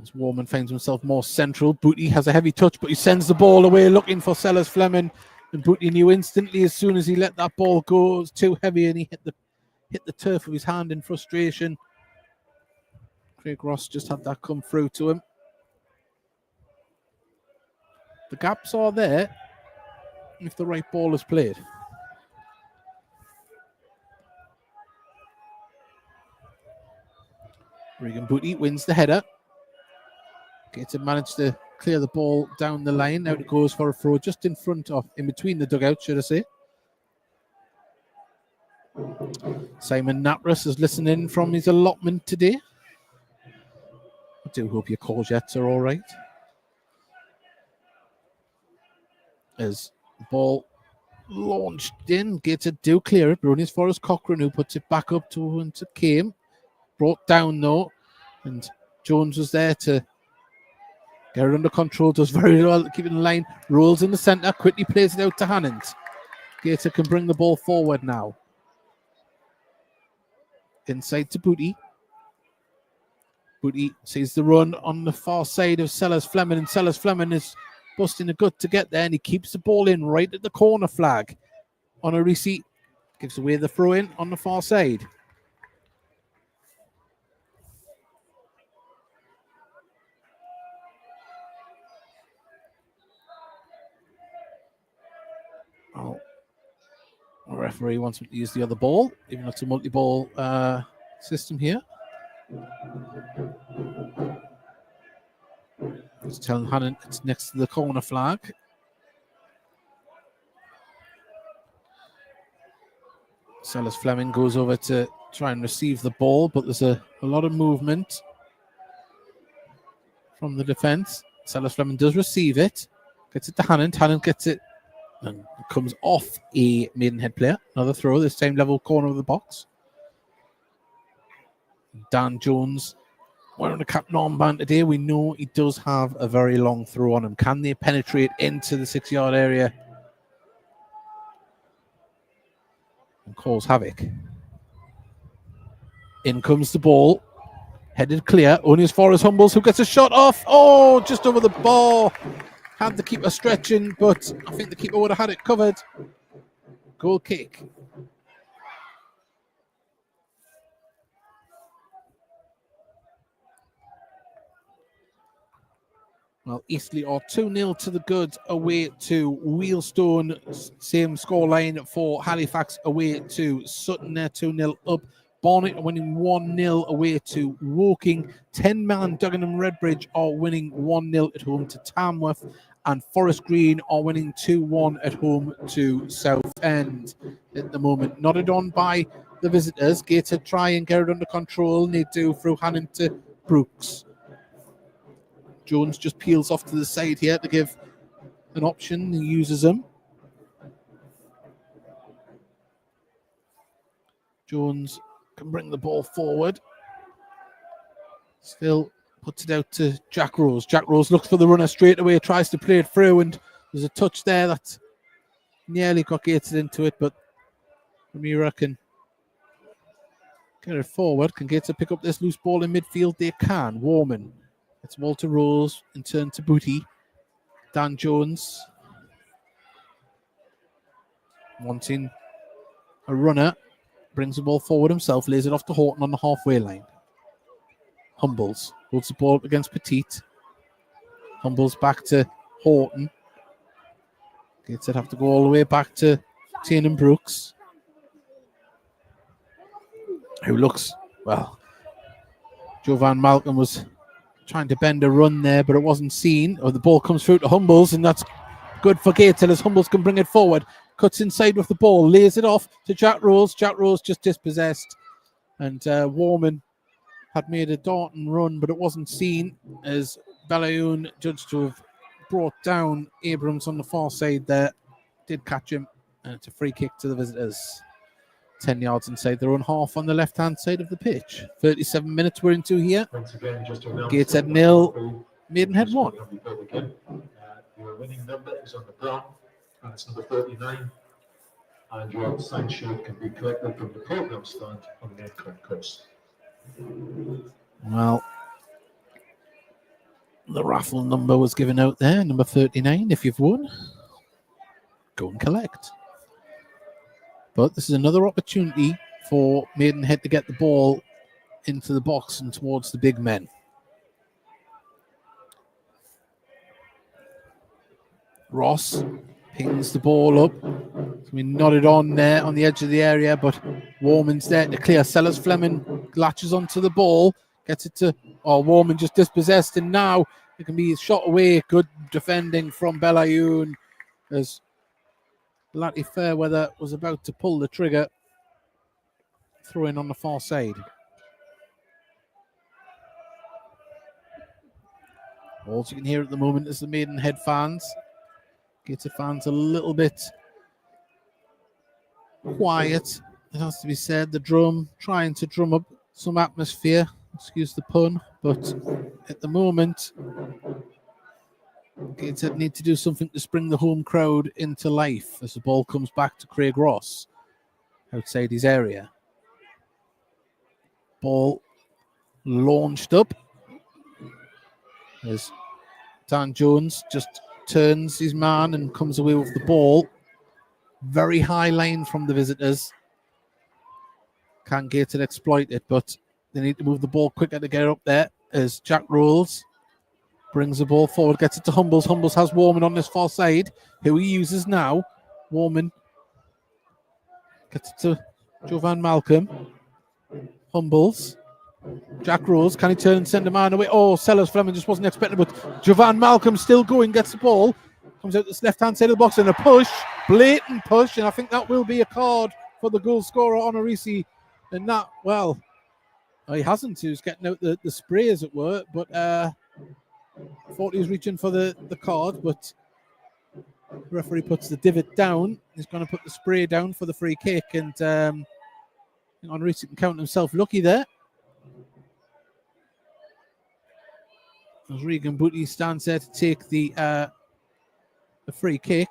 As Warman finds himself more central, Booty has a heavy touch, but he sends the ball away looking for Sellers Fleming. And Booty knew instantly as soon as he let that ball go, it was too heavy, and he hit the turf with his hand in frustration. Craig Ross just had that come through to him. The gaps are there if the right ball is played. Regan Booty wins the header. Gateshead managed to clear the ball down the line. Now it goes for a throw just in front of, in between the dugouts, should I say. Simon Natras is listening from his allotment today. I do hope your courgettes are all right. As the ball launched in, Gateshead do clear it. Bruni's Forrest Cochrane, who puts it back up to once it came. Brought down though, and Jones was there to get it under control. Does very well to keep it in line. Rolls in the centre, quickly plays it out to Hannant. Gateshead can bring the ball forward now. Inside to Booty. Booty sees the run on the far side of Sellers Fleming, and Sellers Fleming is busting a gut to get there, and he keeps the ball in right at the corner flag. Onorisi gives away the throw in on the far side. referee wants me to use the other ball, even though it's a multi-ball system here. Just telling Hannon it's next to the corner flag. Sellers Fleming goes over to try and receive the ball, but there's a lot of movement from the defence. Sellers Fleming does receive it, gets it to Hannon. Hannon gets it and it comes off a Maidenhead player. Another throw, this time level corner of the box. Dan Jones wearing a captain armband today. We know he does have a very long throw on him. Can they penetrate into the 6-yard area and cause havoc? In comes the ball, headed clear, only as far as Humbles, who gets a shot off. Oh, just over the bar. Had the keeper stretching, but I think the keeper would have had it covered. Goal kick. Well, Eastleigh are 2-0 to the good away to Wheelstone. Same scoreline for Halifax away to Sutton. They're 2-0 up. Barnet are winning 1-0 away to Woking. 10-man Dagenham Redbridge are winning 1-0 at home to Tamworth. And Forest Green are winning 2-1 at home to Southend. At the moment, nodded on by the visitors. Gateshead try and get it under control. And they do through Hannon to Brooks. Jones just peels off to the side here to give an option. He uses them. Jones can bring the ball forward. Still puts it out to Jack Rose. Jack Rose looks for the runner straight away, tries to play it through, and there's a touch there that nearly got Gateshead into it, but Ramira can get it forward. Can Gateshead pick up this loose ball in midfield? They can. Warman. It's Walter Rose in turn to Booty. Dan Jones wanting a runner. Brings the ball forward himself. Lays it off to Horton on the halfway line. Humbles holds the ball up against Petit. Humbles back to Horton. Gateshead have to go all the way back to Tiernan Brooks. Who looks, well, Jovan Malcolm was trying to bend a run there, but it wasn't seen. Or the ball comes through to Humbles, and that's good for Gateshead as Humbles can bring it forward. Cuts inside with the ball, lays it off to Jack Rose. Jack Rose just dispossessed. And Warman had made a dart and run, but it wasn't seen as Balayoun judged to have brought down Abrams on the far side there. Did catch him, and it's a free kick to the visitors. 10 yards inside their own half on the left-hand side of the pitch. 37 minutes we're into here. Gateshead 0, Maidenhead 1. Your winning number is on the brown, and it's number 39. And your sign sheet can be collected from the programme stand on the main concourse. Well, the raffle number was given out there, number 39. If you've won, go and collect. But this is another opportunity for Maidenhead to get the ball into the box and towards the big men. Ross pings the ball up. We nodded on there on the edge of the area, but Warman's there to clear. Sellers Fleming latches onto the ball, gets it to, Warman just dispossessed, and now it can be shot away. Good defending from Balayoun as Latty Fairweather was about to pull the trigger, throw in on the far side. All you can hear at the moment is the Maidenhead fans. Gateshead fans a little bit quiet, it has to be said. The drum trying to drum up some atmosphere, excuse the pun, but at the moment Gateshead need to do something to spring the home crowd into life as the ball comes back to Craig Ross outside his area. Ball launched up as Dan Jones just turns his man and comes away with the ball. Very high line from the visitors. Can Gateshead exploit it, but they need to move the ball quicker to get it up there as Jack rolls. Brings the ball forward, gets it to Humbles. Humbles has Warman on this far side, who he uses now. Warman Gets it to Jovan Malcolm. Humbles. Jack Rose, can he turn and send a man away? Oh, Sellers Fleming just wasn't expecting, but Jovan Malcolm still going, gets the ball. Comes out this left-hand side of the box and a push. Blatant push, and I think that will be a card for the goal scorer, Onorisi. And that, well, he hasn't. He was getting out the spray, as it were, but I thought he was reaching for the card, but the referee puts the divot down. He's going to put the spray down for the free kick, and Onorisi can count himself lucky there. As Regan Booty stands there to take the free kick.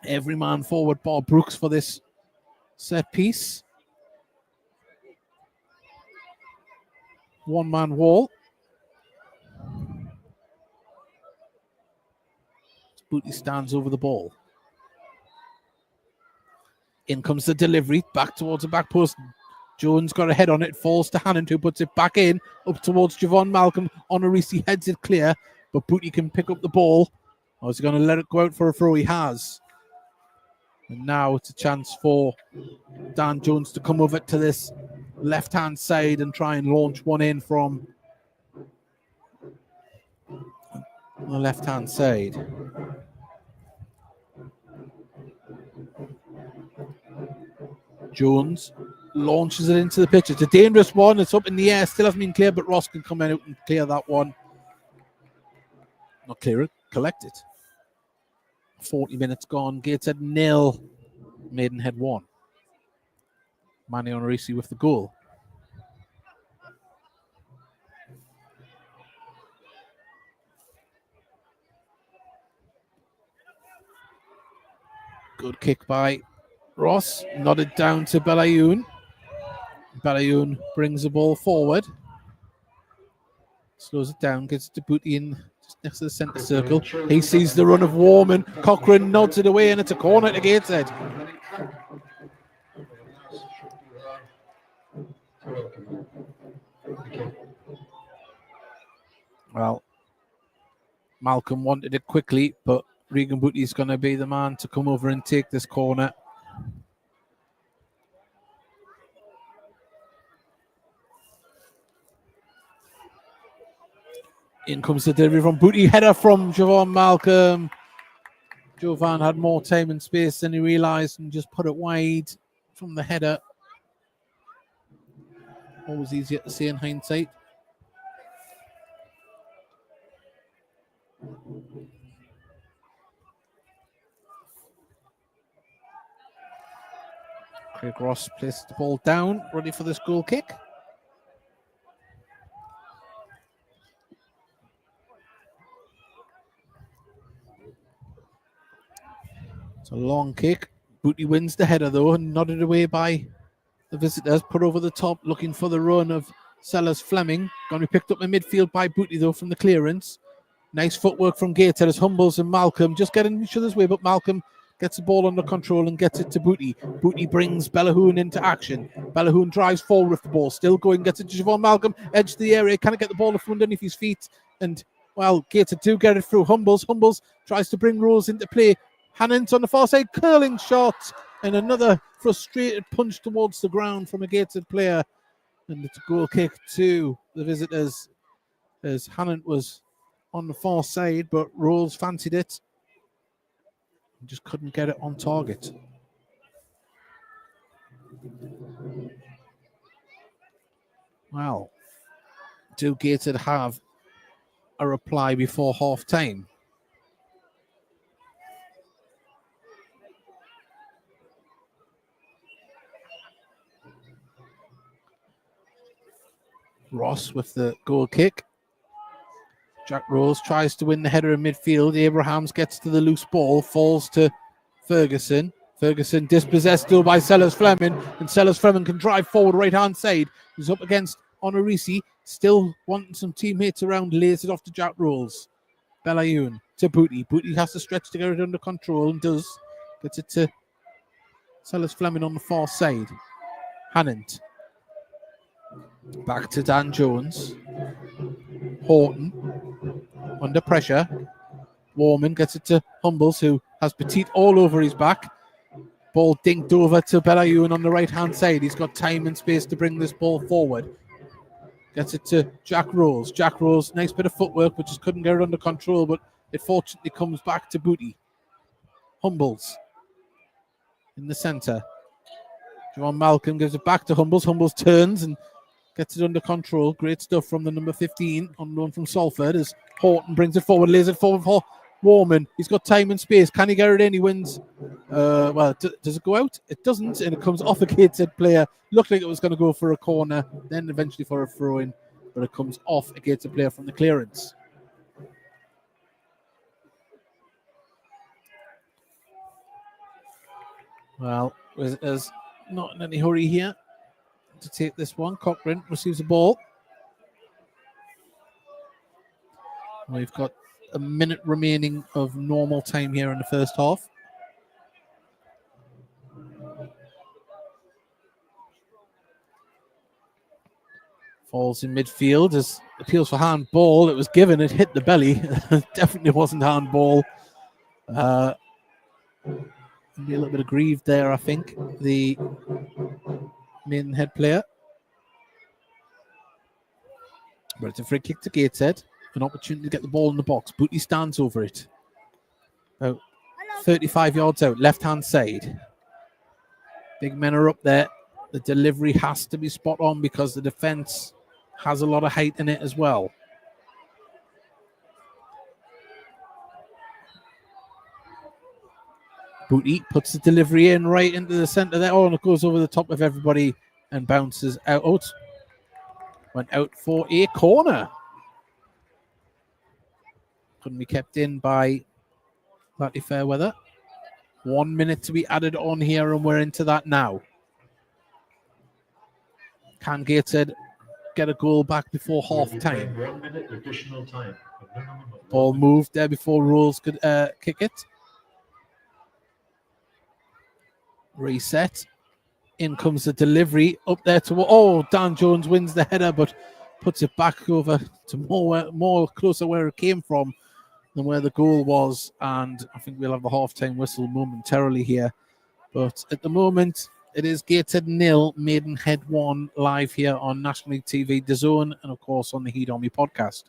Every man forward, Bob Brooks, for this set piece. One man wall. Booty stands over the ball. In comes the delivery, back towards the back post. Jones got a head on it, falls to Hannon, who puts it back in, up towards Javon Malcolm. Onorisi heads it clear, but Booty can pick up the ball. Or is he going to let it go out for a throw? He has. And now it's a chance for Dan Jones to come over to this left-hand side and try and launch one in from the left-hand side. Jones launches it into the pitch. It's a dangerous one. It's up in the air. Still hasn't been cleared, but Ross can come out and clear that one. Not clear it, collect it. 40 minutes gone. Gateshead 0. Maidenhead 1. Manny Onorisi with the goal. Good kick by Ross. Nodded down to Belayoun. Belayoun brings the ball forward. Slows it down. Gets it to Booty in just next to the centre circle. He sees the run of Warman. Cochrane nods it away, and it's a corner to Gateshead. Well, Malcolm wanted it quickly, but Regan Booty is going to be the man to come over and take this corner. In comes the delivery from Booty. Header from Jovan Malcolm. Jovan had more time and space than he realised and just put it wide from the header. Always easier to see in hindsight. Craig Ross places the ball down, ready for this goal kick. It's a long kick. Booty wins the header though, and nodded away by the visitors. Put over the top, looking for the run of Sellers Fleming. Going to be picked up in midfield by Booty though from the clearance. Nice footwork from Gateshead as Humbles and Malcolm just get in each other's way, but Malcolm gets the ball under control and gets it to Booty. Booty brings Belahoon into action. Belahoon drives forward with the ball, still going, gets it to Javon Malcolm, edge of the area, can't get the ball from underneath his feet, and well, Gateshead do get it through. Humbles tries to bring Rose into play. Hannon's on the far side, curling shot, and another frustrated punch towards the ground from a Gateshead player, and it's a goal kick to the visitors as Hannon was on the far side, but Rose fancied it. Just couldn't get it on target. Well, do Gateshead have a reply before half time? Ross with the goal kick. Jack Rose tries to win the header in midfield. Abrahams gets to the loose ball, falls to Ferguson. Ferguson dispossessed though by Sellers Fleming, and Sellers Fleming can drive forward right hand side. He's up against Onorisi, still wanting some teammates around, lays it off to Jack Rose. Belayoun to Booty. Booty has to stretch to get it under control and does. Gets it to Sellers Fleming on the far side. Hannant. Back to Dan Jones. Horton under pressure. Warman gets it to Humbles, who has Petit all over his back. Ball dinked over to Belayun on the right-hand side. He's got time and space to bring this ball forward. Gets it to Jack Rose. Jack Rose, nice bit of footwork, but just couldn't get it under control. But it fortunately comes back to Booty. Humbles in the centre. John Malcolm gives it back to Humbles. Humbles turns and gets it under control. Great stuff from the number 15 on loan from Salford as Horton brings it forward, lays it forward for Warman. He's got time and space. Can he get it in? He wins. Does it go out? It doesn't, and it comes off a Gateshead player. Looked like it was going to go for a corner, then eventually for a throw-in, but it comes off a Gateshead player from the clearance. Well, there's not in any hurry here to take this one. Cochrane receives the ball. We've got a minute remaining of normal time here in the first half. Falls in midfield as appeals for handball. It was given, it hit the belly. Definitely wasn't handball. Be a little bit aggrieved there, I think, the Maidenhead player. But it's a free kick to Gateshead. An opportunity to get the ball in the box. Booty stands over it. About 35 yards out, left-hand side. Big men are up there. The delivery has to be spot on because the defence has a lot of height in it as well. Booty puts the delivery in right into the centre there. Oh, and it goes over the top of everybody and bounces out. Went out for a corner. Couldn't be kept in by Matty Fairweather. 1 minute to be added on here, and we're into that now. Can Gateshead get a goal back before half time? 1 minute additional time. Ball moved there before Rolls could kick it. Reset. In comes the delivery up there to Dan Jones wins the header, but puts it back over to more closer where it came from than where the goal was. And I think we'll have the half-time whistle momentarily here. But at the moment, it is Gateshead 0, Maidenhead 1, live here on National League TV, DAZN, and of course on the Heat Army podcast.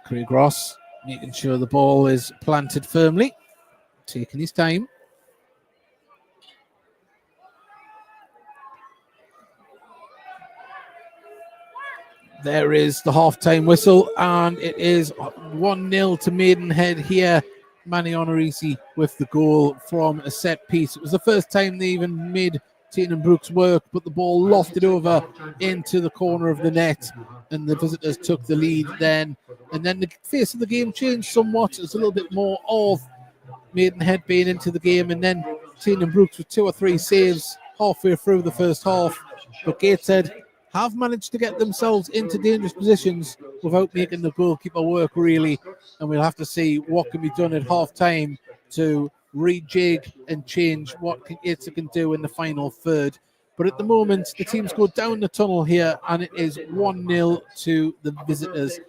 Craig Ross making sure the ball is planted firmly, taking his time. There is the half-time whistle, and it is 1-0 to Maidenhead here. Manny Honorisi with the goal from a set piece. It was the first time they even made Tiernan Brooks work, but the ball lofted over into the corner of the net, and the visitors took the lead then. And then the face of the game changed somewhat. It's a little bit more of Maidenhead being into the game, and then Tiernan Brooks with 2 or 3 saves halfway through the first half. But Gateshead have managed to get themselves into dangerous positions without making the goalkeeper work, really. And we'll have to see what can be done at half-time to rejig and change what Gateshead can do in the final third. But at the moment, the teams go down the tunnel here, and it is 1-0 to the visitors.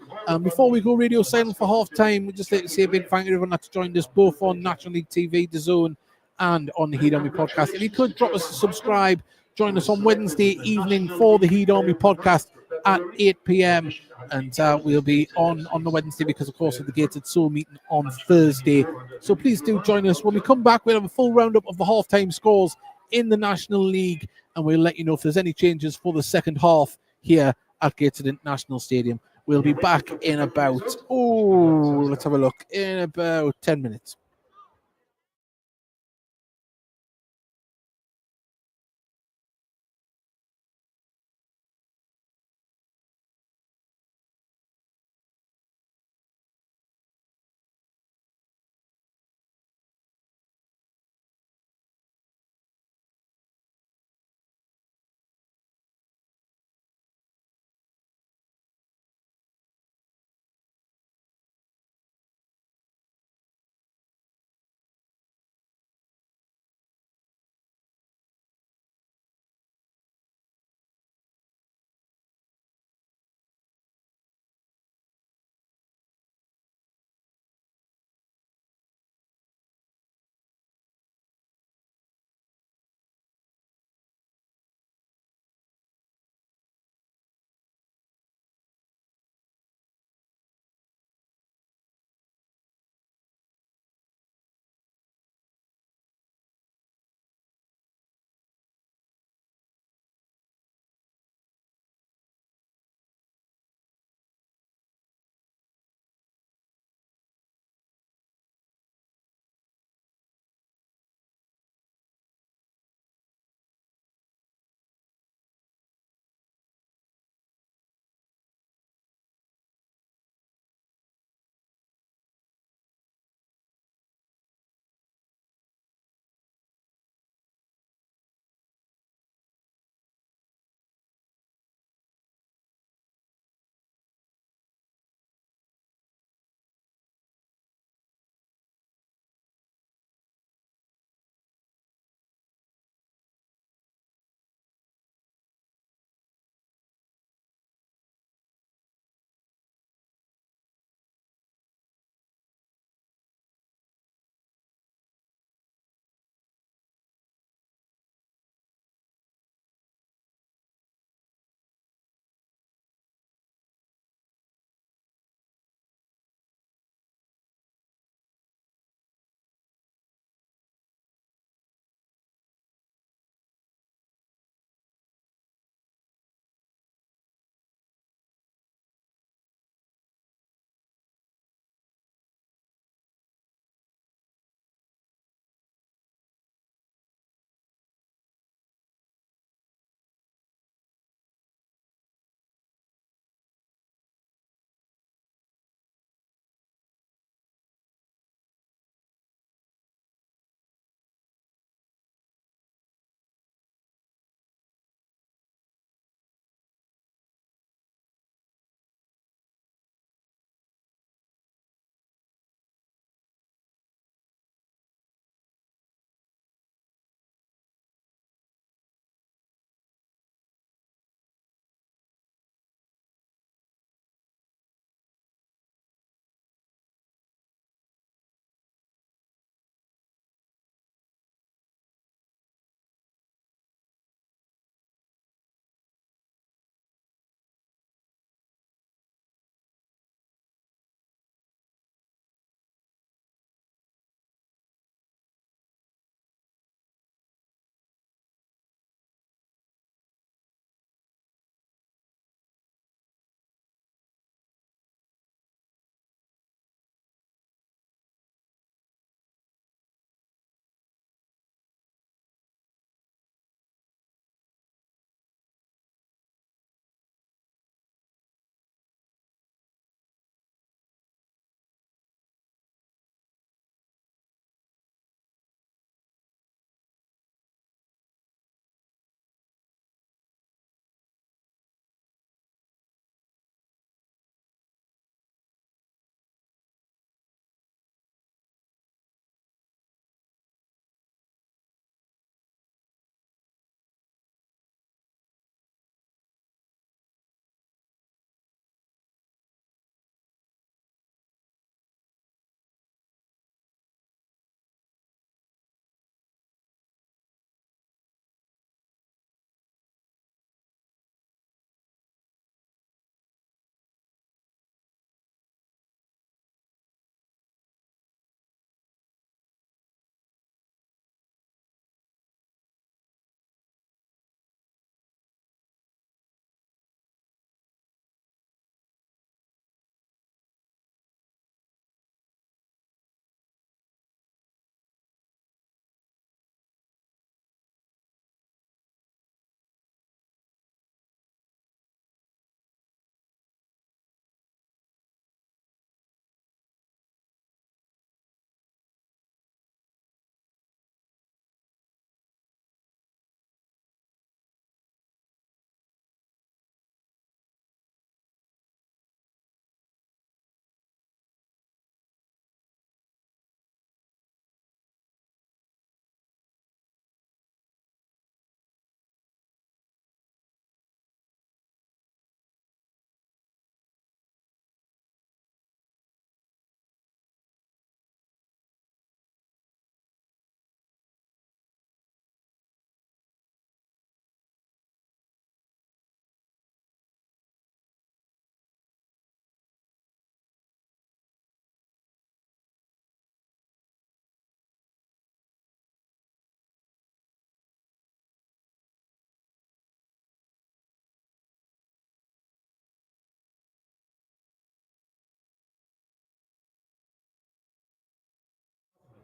Before we go radio silent for half-time, we'd just like to say a big thank you to everyone that's joined us, both on National League TV, DAZN, and on the Heat Army podcast. If you could drop us a subscribe, join us on Wednesday evening for the Heat Army podcast at 8 p.m. And we'll be on the Wednesday because, of course, of the Gateshead Soul meeting on Thursday. So please do join us. When we come back, we'll have a full roundup of the half-time scores in the National League, and we'll let you know if there's any changes for the second half here at Gateshead International Stadium. We'll be back in about, let's have a look, in about 10 minutes.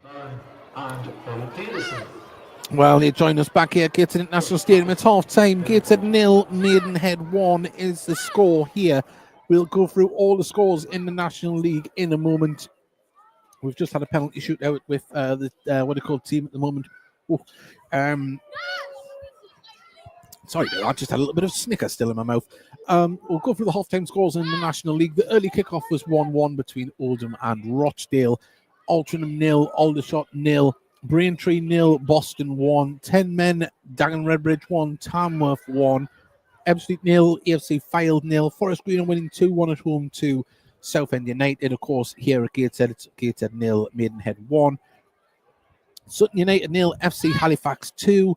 And Paul Peterson. Well, they join us back here at Gateshead International Stadium. It's half-time. Gateshead 0, Maidenhead 1 is the score here. We'll go through all the scores in the National League in a moment. We've just had a penalty shootout with the what they call team at the moment. Oh, sorry, I just had a little bit of snicker still in my mouth. We'll go through the half-time scores in the National League. The early kickoff was 1-1 between Oldham and Rochdale. Altrincham 0, Aldershot 0, Braintree 0, Boston 1, 10 men, Dagenham Redbridge 1, Tamworth 1, Ebbsfleet 0, AFC Fylde 0, Forest Green are winning 2-1 at home to Southend United. Of course, here at Gateshead, it's Gateshead 0, Maidenhead 1. Sutton United 0, FC Halifax 2,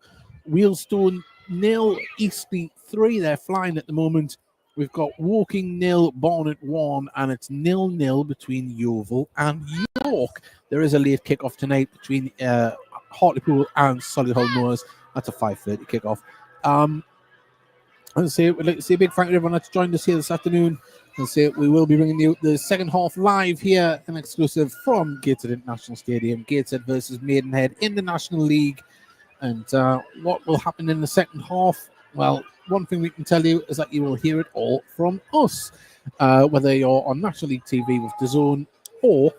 Wealdstone 0, Eastleigh 3. They're flying at the moment. We've got Woking 0, Barnet 1, and it's 0-0 between Yeovil and York. There is a late kickoff tonight between Hartlepool and Solihull Moors. That's a 5:30 kickoff. I'd say we'd like to say a big thank you to everyone that's joined us here this afternoon. And say we will be bringing you the second half live here, an exclusive from Gateshead International Stadium. Gateshead versus Maidenhead in the National League. And what will happen in the second half? Well, one thing we can tell you is that you will hear it all from us, whether you're on National League TV with DAZN or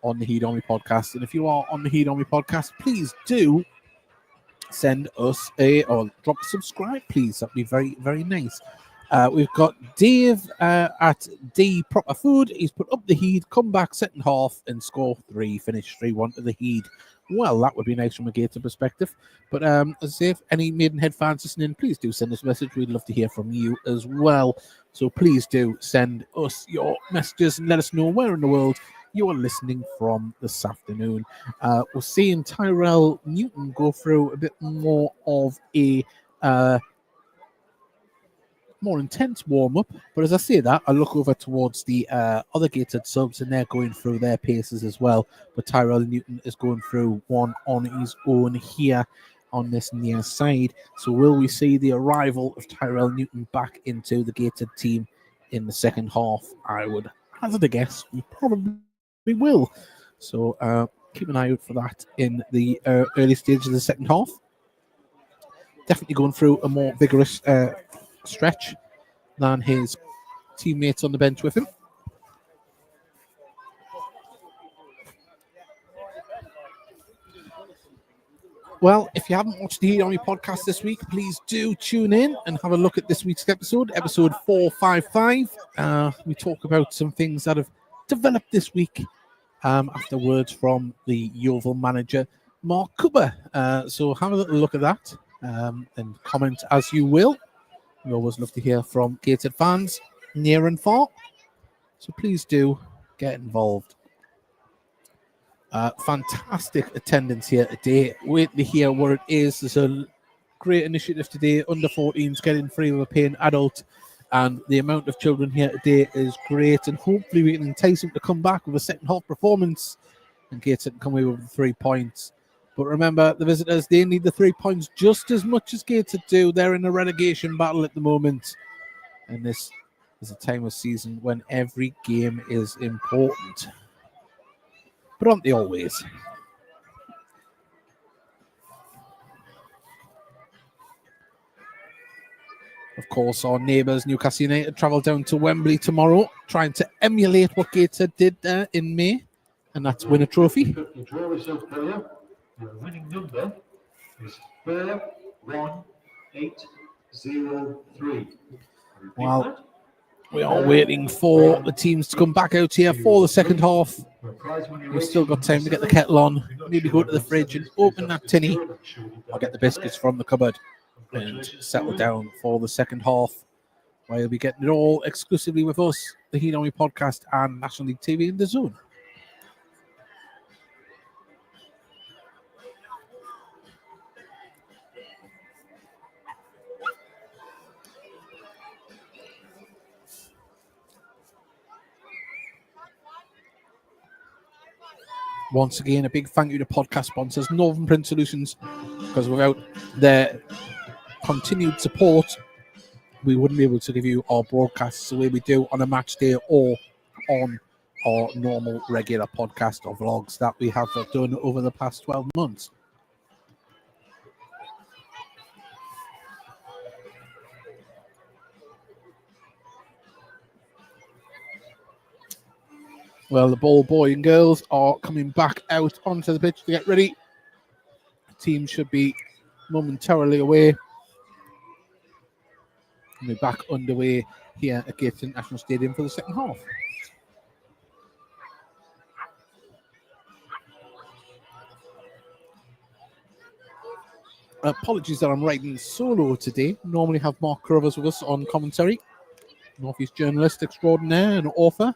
on the Heed Army podcast. And if you are on the Heed Army podcast, please do send us or drop a subscribe, please. That'd be very, very nice. We've got Dave at D Proper Food. He's put up the Heed, come back second half and score 3, finish 3-1 to the Heed. Well, that would be nice from a Gator perspective. But as I say, if any Maidenhead fans listening, please do send us a message. We'd love to hear from you as well. So please do send us your messages and let us know where in the world you are listening from this afternoon. We're seeing Tyrell Newton go through a bit more of a more intense warm-up, but as I say that, I look over towards the other Gated subs and they're going through their paces as well, but Tyrell Newton is going through one on his own here on this near side. So will we see the arrival of Tyrell Newton back into the Gated team in the second half? I would hazard a guess we probably will. So keep an eye out for that in the early stages of the second half. Definitely going through a more vigorous stretch than his teammates on the bench with him. Well, if you haven't watched the Heed Army podcast this week, please do tune in and have a look at this week's episode 455. We talk about some things that have developed this week after words from the Yeovil manager, Mark Cooper. So have a little look at that and comment as you will. We always love to hear from Gateshead fans near and far. So please do get involved. Fantastic attendance here today. Wait to hear what it is. There's a great initiative today. Under 14s getting free with a paying adult. And the amount of children here today is great. And hopefully we can entice them to come back with a second half performance. And Gateshead can come away with 3 points. But remember, the visitors, they need the 3 points just as much as Gateshead do. They're in a relegation battle at the moment. And this is a time of season when every game is important. But aren't they always? Of course, our neighbours, Newcastle United, travel down to Wembley tomorrow, trying to emulate what Gateshead did in May. And that's win a trophy. You draw yourself player. Your winning number is 41803. Well, we are waiting for the teams to come back out here for the second half. We've still got time to get the kettle on, maybe go to the fridge and open that tinny, or get the biscuits from the cupboard and settle down for the second half, where you'll be getting it all exclusively with us, the Heed Army podcast and National League TV in DAZN. Once again, a big thank you to podcast sponsors, Northern Print Solutions, because without their continued support, we wouldn't be able to give you our broadcasts the way we do on a match day or on our normal regular podcast or vlogs that we have done over the past 12 months. Well, the ball boy and girls are coming back out onto the pitch to get ready. The team should be momentarily away. And we're back underway here at Gateshead National Stadium for the second half. Apologies that I'm writing solo today. Normally have Mark Crovers with us on commentary. Northeast journalist extraordinaire and author.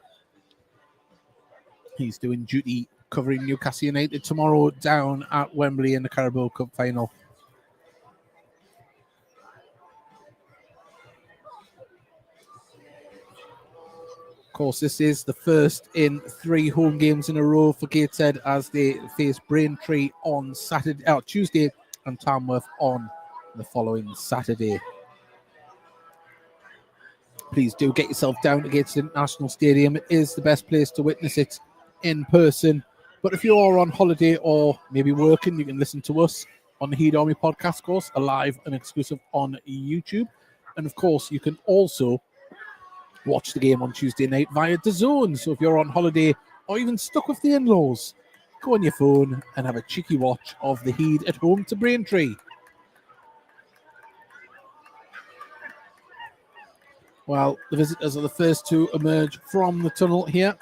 He's doing duty covering Newcastle United tomorrow down at Wembley in the Carabao Cup final. Of course, this is the first in 3 home games in a row for Gateshead as they face Braintree on Tuesday and Tamworth on the following Saturday. Please do get yourself down to Gateshead National Stadium. It is the best place to witness it in person. But if you're on holiday or maybe working, you can listen to us on the Heed Army podcast course, alive and exclusive on YouTube. And of course, you can also watch the game on Tuesday night via DAZN. So if you're on holiday or even stuck with the in-laws, go on your phone and have a cheeky watch of the Heed at home to Braintree. Well, the visitors are the first to emerge from the tunnel here.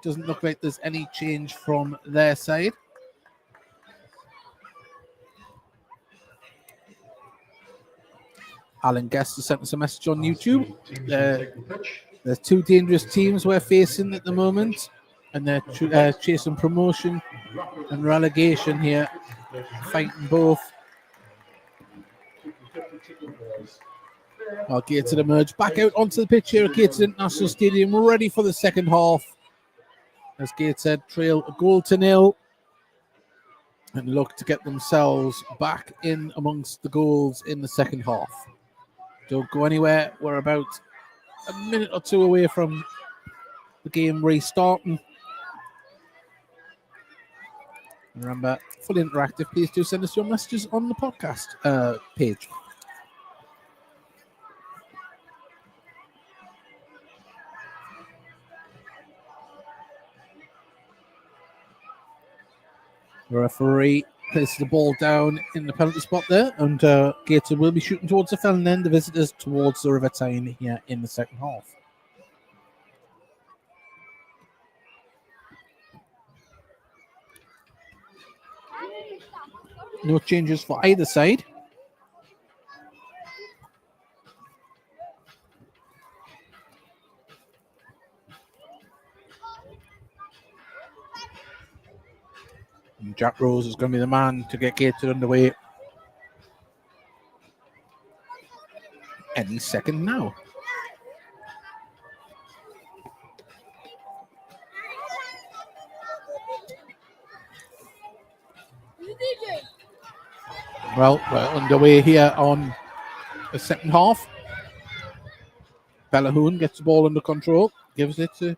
Doesn't look like there's any change from their side. Alan Guest has sent us a message on YouTube. There's 2 dangerous teams we're facing at the moment, and they're chasing promotion and relegation here, fighting both. Well, Gateshead emerge back out onto the pitch here at Gateshead National Stadium, ready for the second half. As Gateshead trail 1-0 and look to get themselves back in amongst the goals in the second half. Don't go anywhere. We're about a minute or 2 away from the game restarting. Remember, fully interactive. Please do send us your messages on the podcast page. The referee places the ball down in the penalty spot there, and Gateshead will be shooting towards the Fell and then the visitors towards the River Tyne here in the second half. No changes for either side. And Jack Rose is going to be the man to get Gateshead underway any second now. Well, we're underway here on the second half. Bellahoon gets the ball under control, gives it to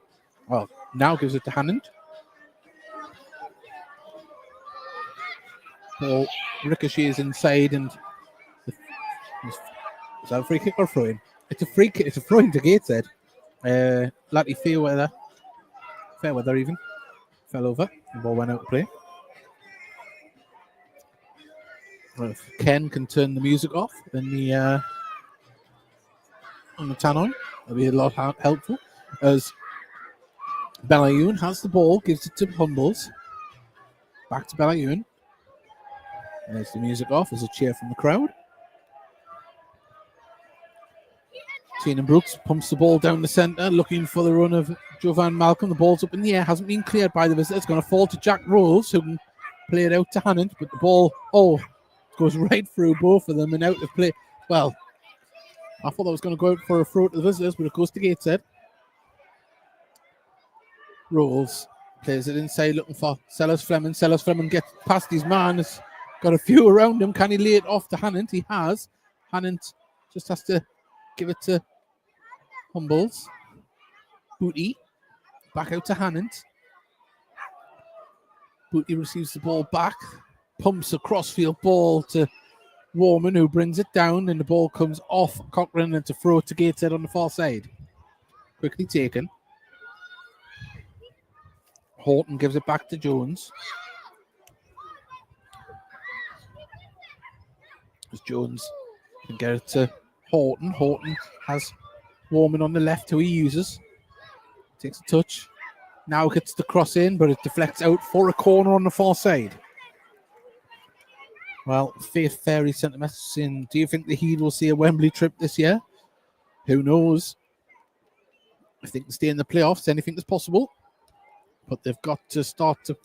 Hannant. Ball ricochets inside, and is that a free kick or throw in? It's a free kick. It's a throw in to Gateshead. Lucky Fairweather even fell over. The ball went out of play. Well, if Ken can turn the music off, then on the tannoy, that'll be a lot helpful. As Bellahoon has the ball, gives it to Humbles. Back to Bellahoon. There's the music off. There's a cheer from the crowd. Tiernan Brooks pumps the ball down the centre, looking for the run of Jovan Malcolm. The ball's up in the air, hasn't been cleared by the visitor. It's going to fall to Jack Rose, who can play it out to Hannant, but the ball, goes right through both of them and out of play. Well, I thought that was going to go out for a throw to the visitors, but it goes to Gateshead. Rolls, plays it inside, looking for Sellers Fleming. Sellers Fleming gets past his man. Has got a few around him. Can he lay it off to Hannant? He has. Hannant just has to give it to Humbles. Booty back out to Hannant. Booty receives the ball back, pumps a crossfield ball to Warman, who brings it down, and the ball comes off Cochrane and to throw it to Gateshead on the far side. Quickly taken. Horton gives it back to Jones. As Jones can get it to Horton. Horton has Warman on the left, who he uses. Takes a touch. Now gets the cross in, but it deflects out for a corner on the far side. Well, Faith Ferry sent a message in. Do you think the Heat will see a Wembley trip this year? Who knows? If they can stay in the playoffs, anything is possible. But they've got to start to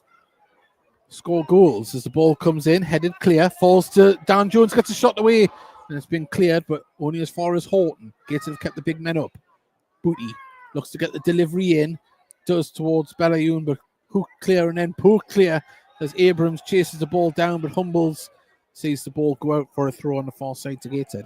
score goals as the ball comes in, headed clear, falls to Dan Jones, gets a shot away, and it's been cleared, but only as far as Horton. Gateshead have kept the big men up. Booty looks to get the delivery in, does towards Bellayoun, but hook clear and then poke clear as Abrams chases the ball down, but Humbles sees the ball go out for a throw on the far side to Gateshead.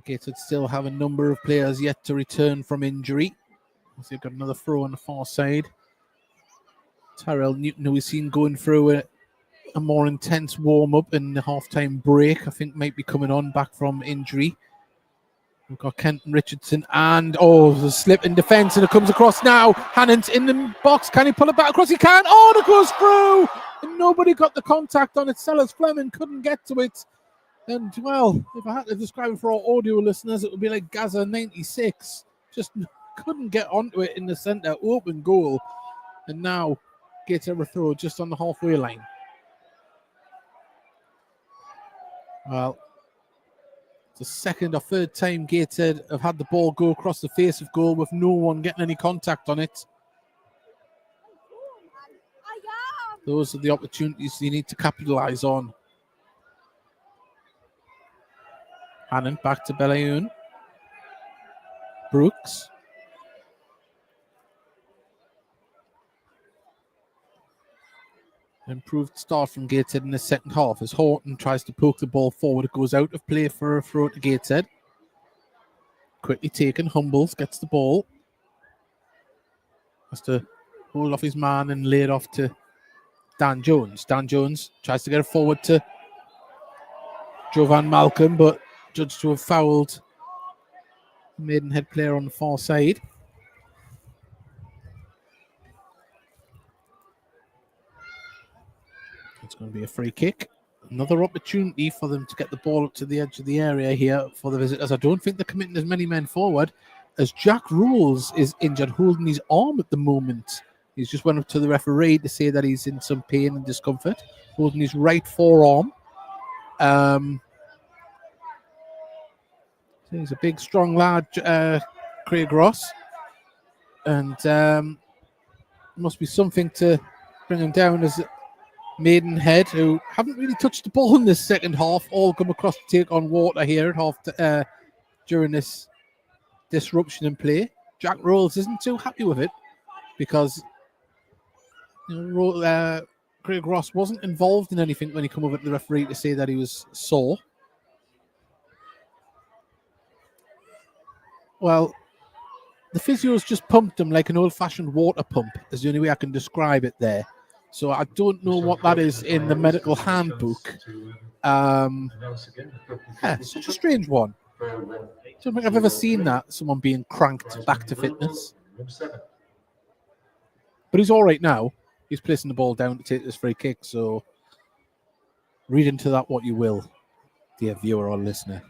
Gateshead still have a number of players yet to return from injury. So they've got another throw on the far side. Tyrell Newton, who we've seen going through a more intense warm-up in the half-time break, I think might be coming on back from injury. We've got Kenton Richardson and, the slip in defence, and it comes across now. Hannant's in the box. Can he pull it back across? He can. It goes through! And nobody got the contact on it. Sellers Fleming couldn't get to it. And, well, if I had to describe it for our audio listeners, it would be like Gaza 96. Just couldn't get onto it in the centre. Open goal. And now gets a throw just on the halfway line. Well, it's the second or third time Gateshead have had the ball go across the face of goal with no one getting any contact on it. Those are the opportunities you need to capitalise on. Hannon back to Bellayoun. Brooks. Improved start from Gateshead in the second half as Horton tries to poke the ball forward. It goes out of play for a throw to Gateshead. Quickly taken. Humbles gets the ball. Has to hold off his man and lay it off to Dan Jones. Dan Jones tries to get it forward to Jovan Malcolm, but judged to have fouled the Maidenhead player on the far side. It's going to be a free kick. Another opportunity for them to get the ball up to the edge of the area here for the visitors. I don't think they're committing as many men forward as Jack Rolls is injured, holding his arm at the moment. He's just went up to the referee to say that he's in some pain and discomfort, holding his right forearm. He's a big, strong lad, Craig Ross. And must be something to bring him down as Maidenhead, who haven't really touched the ball in this second half, all come across to take on water here at during this disruption in play. Jack Rolls isn't too happy with it because Craig Ross wasn't involved in anything when he came over to the referee to say that he was sore. Well, the physio's just pumped him like an old-fashioned water pump, is the only way I can describe it there. So I don't know what that is in the medical handbook. Such a strange one. I don't think I've ever seen that, someone being cranked back to fitness. But he's all right now. He's placing the ball down to take this free kick, so read into that what you will, dear viewer or listener.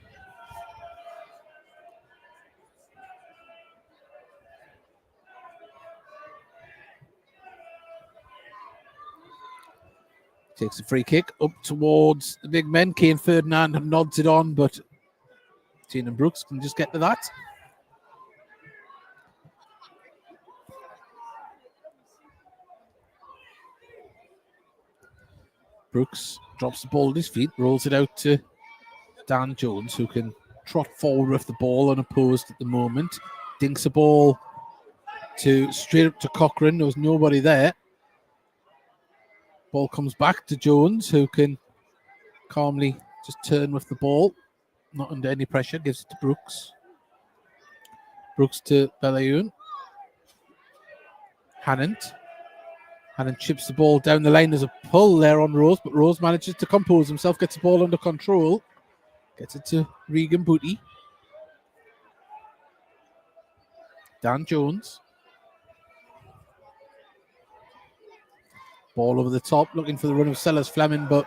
Takes a free kick up towards the big men. Kane Ferdinand nods it on, but Tiernan Brooks can just get to that. Brooks drops the ball at his feet, rolls it out to Dan Jones, who can trot forward with the ball unopposed at the moment. Dinks the ball straight up to Cochrane. There was nobody there. Ball comes back to Jones, who can calmly just turn with the ball, not under any pressure, gives it to Brooks. Brooks to Belayoun. Hannant chips the ball down the line. There's a pull there on Rose, but Rose manages to compose himself, gets the ball under control, gets it to Regan Booty. Dan Jones. Ball over the top, looking for the run of Sellers Fleming, but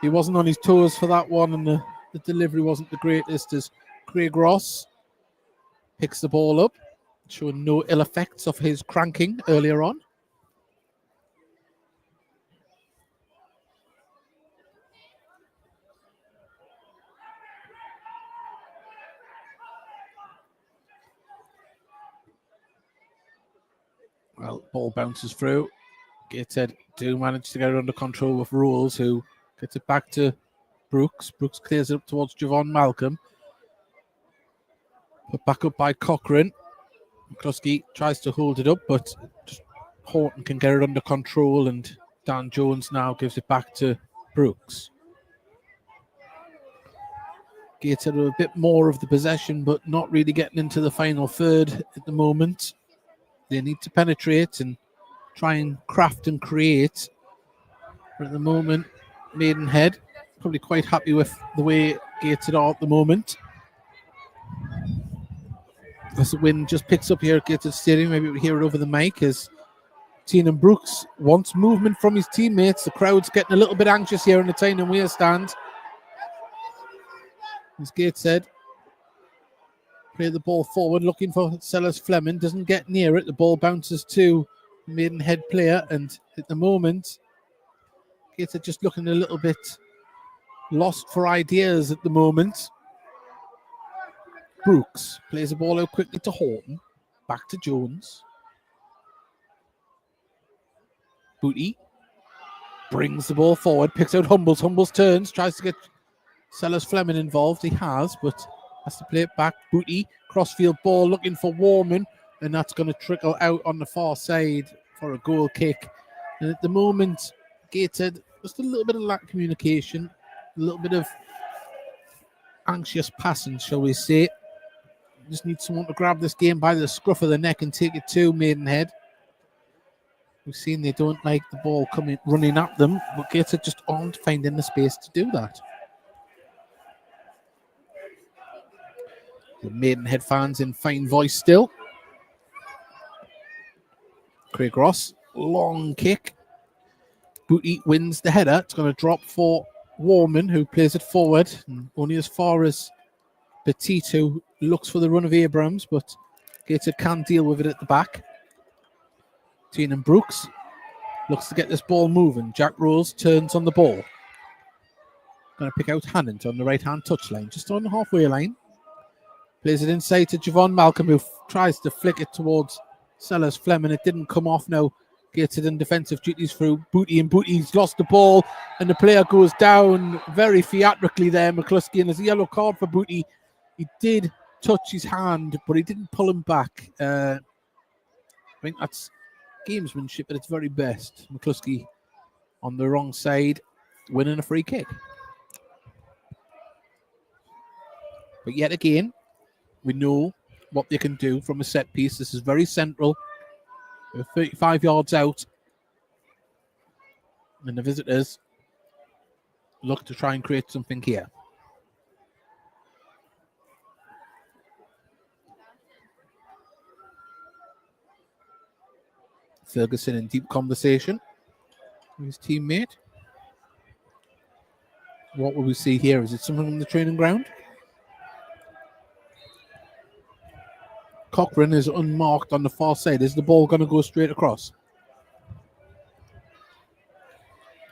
he wasn't on his toes for that one, and the delivery wasn't the greatest as Craig Ross picks the ball up, showing no ill effects of his cranking earlier on. Well, ball bounces through. Gateshead do manage to get it under control with Rules, who gets it back to Brooks. Brooks clears it up towards Javon Malcolm. Put back up by Cochrane. McCluskey tries to hold it up, but just Horton can get it under control, and Dan Jones now gives it back to Brooks. Gateshead with a bit more of the possession, but not really getting into the final third at the moment. They need to penetrate and try and craft and create. But at the moment, Maidenhead probably quite happy with the way Gateshead are at the moment. As the wind just picks up here at Gateshead Stadium, maybe we'll hear it over the mic as Tiernan Brooks wants movement from his teammates. The crowd's getting a little bit anxious here in the Tynan Weir stand. As Gateshead play the ball forward, looking for Sellers Fleming, doesn't get near it. The ball bounces to the Maidenhead player, and at the moment, Gateshead just looking a little bit lost for ideas at the moment. Brooks plays the ball out quickly to Horton, back to Jones. Booty brings the ball forward, picks out Humbles. Humbles turns, tries to get Sellers Fleming involved. He has, but has to play it back. Booty, crossfield ball, looking for Warman, and that's going to trickle out on the far side for a goal kick. And at the moment, Gateshead, just a little bit of lack of communication, a little bit of anxious passing, shall we say. Just need someone to grab this game by the scruff of the neck and take it to Maidenhead. We've seen they don't like the ball coming running at them, but Gateshead just aren't finding the space to do that. The Maidenhead fans in fine voice still. Craig Ross, long kick. Booty wins the header. It's going to drop for Warman, who plays it forward, and only as far as Petit, who looks for the run of Abrams, but Gateshead can't deal with it at the back. Tiernan Brooks looks to get this ball moving. Jack Rose turns on the ball. Going to pick out Hannant on the right-hand touchline, just on the halfway line. Plays it inside to Javon Malcolm, who tries to flick it towards Sellers Fleming. It didn't come off now. Gateshead in defensive duties through Booty, and Booty's lost the ball, and the player goes down very theatrically there, McCluskey, and there's a yellow card for Booty. He did touch his hand, but he didn't pull him back. I think that's gamesmanship at its very best. McCluskey on the wrong side, winning a free kick. But yet again, we know what they can do from a set piece. This is very central. We're 35 yards out. And the visitors look to try and create something here. Ferguson in deep conversation with his teammate. What will we see here? Is it something on the training ground? Cochrane is unmarked on the far side. Is the ball going to go straight across?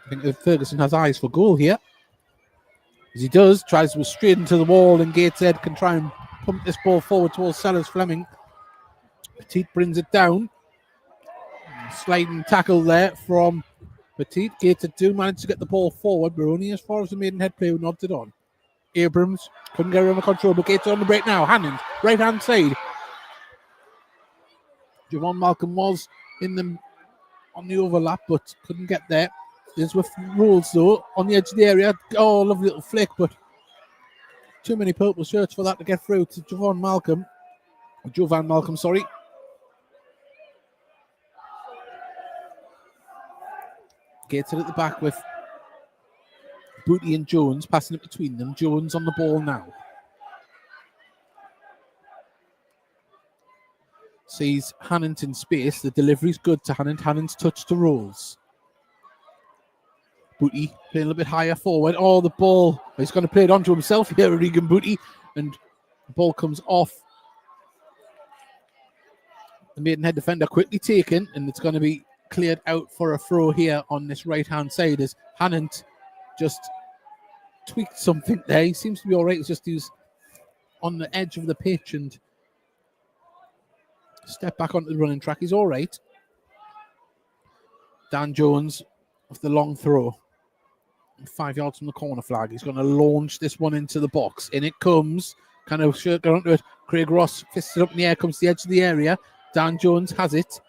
I think that Ferguson has eyes for goal here. As he does, tries to go straight into the wall, and Gateshead can try and pump this ball forward towards Sellers Fleming. Petit brings it down. Sliding tackle there from Petit. Gateshead do manage to get the ball forward, but only as far as the Maidenhead player who nods it on. Abrams couldn't get it under control, but Gateshead on the break now. Hannant, right-hand side. Javon Malcolm was in them on the overlap, but couldn't get there. There's with Rules though on the edge of the area. Oh, lovely little flick, but too many purple shirts for that to get through to Jovan Malcolm. Sorry. Gateshead at the back with Booty and Jones passing it between them. Jones on the ball now. Sees Hannant in space. The delivery's good to Hannant. Hannant's touch to Rules. Booty playing a little bit higher forward. Oh, the ball. He's going to play it onto himself here, Regan Booty. And the ball comes off. The Maidenhead defender quickly taken, and it's going to be cleared out for a throw here on this right-hand side as Hannant just tweaked something there. He seems to be all right. It's just he's on the edge of the pitch and step back onto the running track. He's all right. Dan Jones with the long throw. 5 yards from the corner flag. He's going to launch this one into the box. In it comes. Kind of shirt onto it. Craig Ross fists it up in the air. Comes to the edge of the area. Dan Jones has it.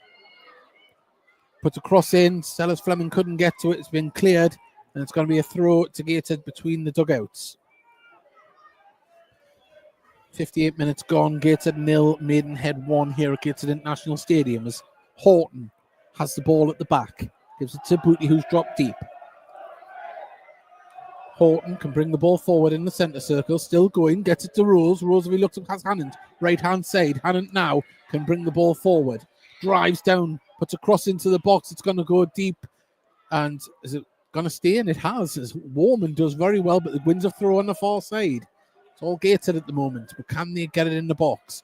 Puts a cross in. Sellers Fleming couldn't get to it. It's been cleared. And it's going to be a throw to Gateshead between the dugouts. 58 minutes gone. Gateshead 0, Maidenhead 1 here at Gateshead International Stadium as Horton has the ball at the back. Gives it to Booty, who's dropped deep. Horton can bring the ball forward in the centre circle. Still going. Gets it to Rose. Rose, if he looks up, has Hannant. Right-hand side. Hannant now can bring the ball forward. Drives down. Puts a cross into the box. It's going to go deep. And is it going to stay? And it has. As Warman does very well, but the wins a throw on the far side. It's all Gateshead at the moment. But can they get it in the box?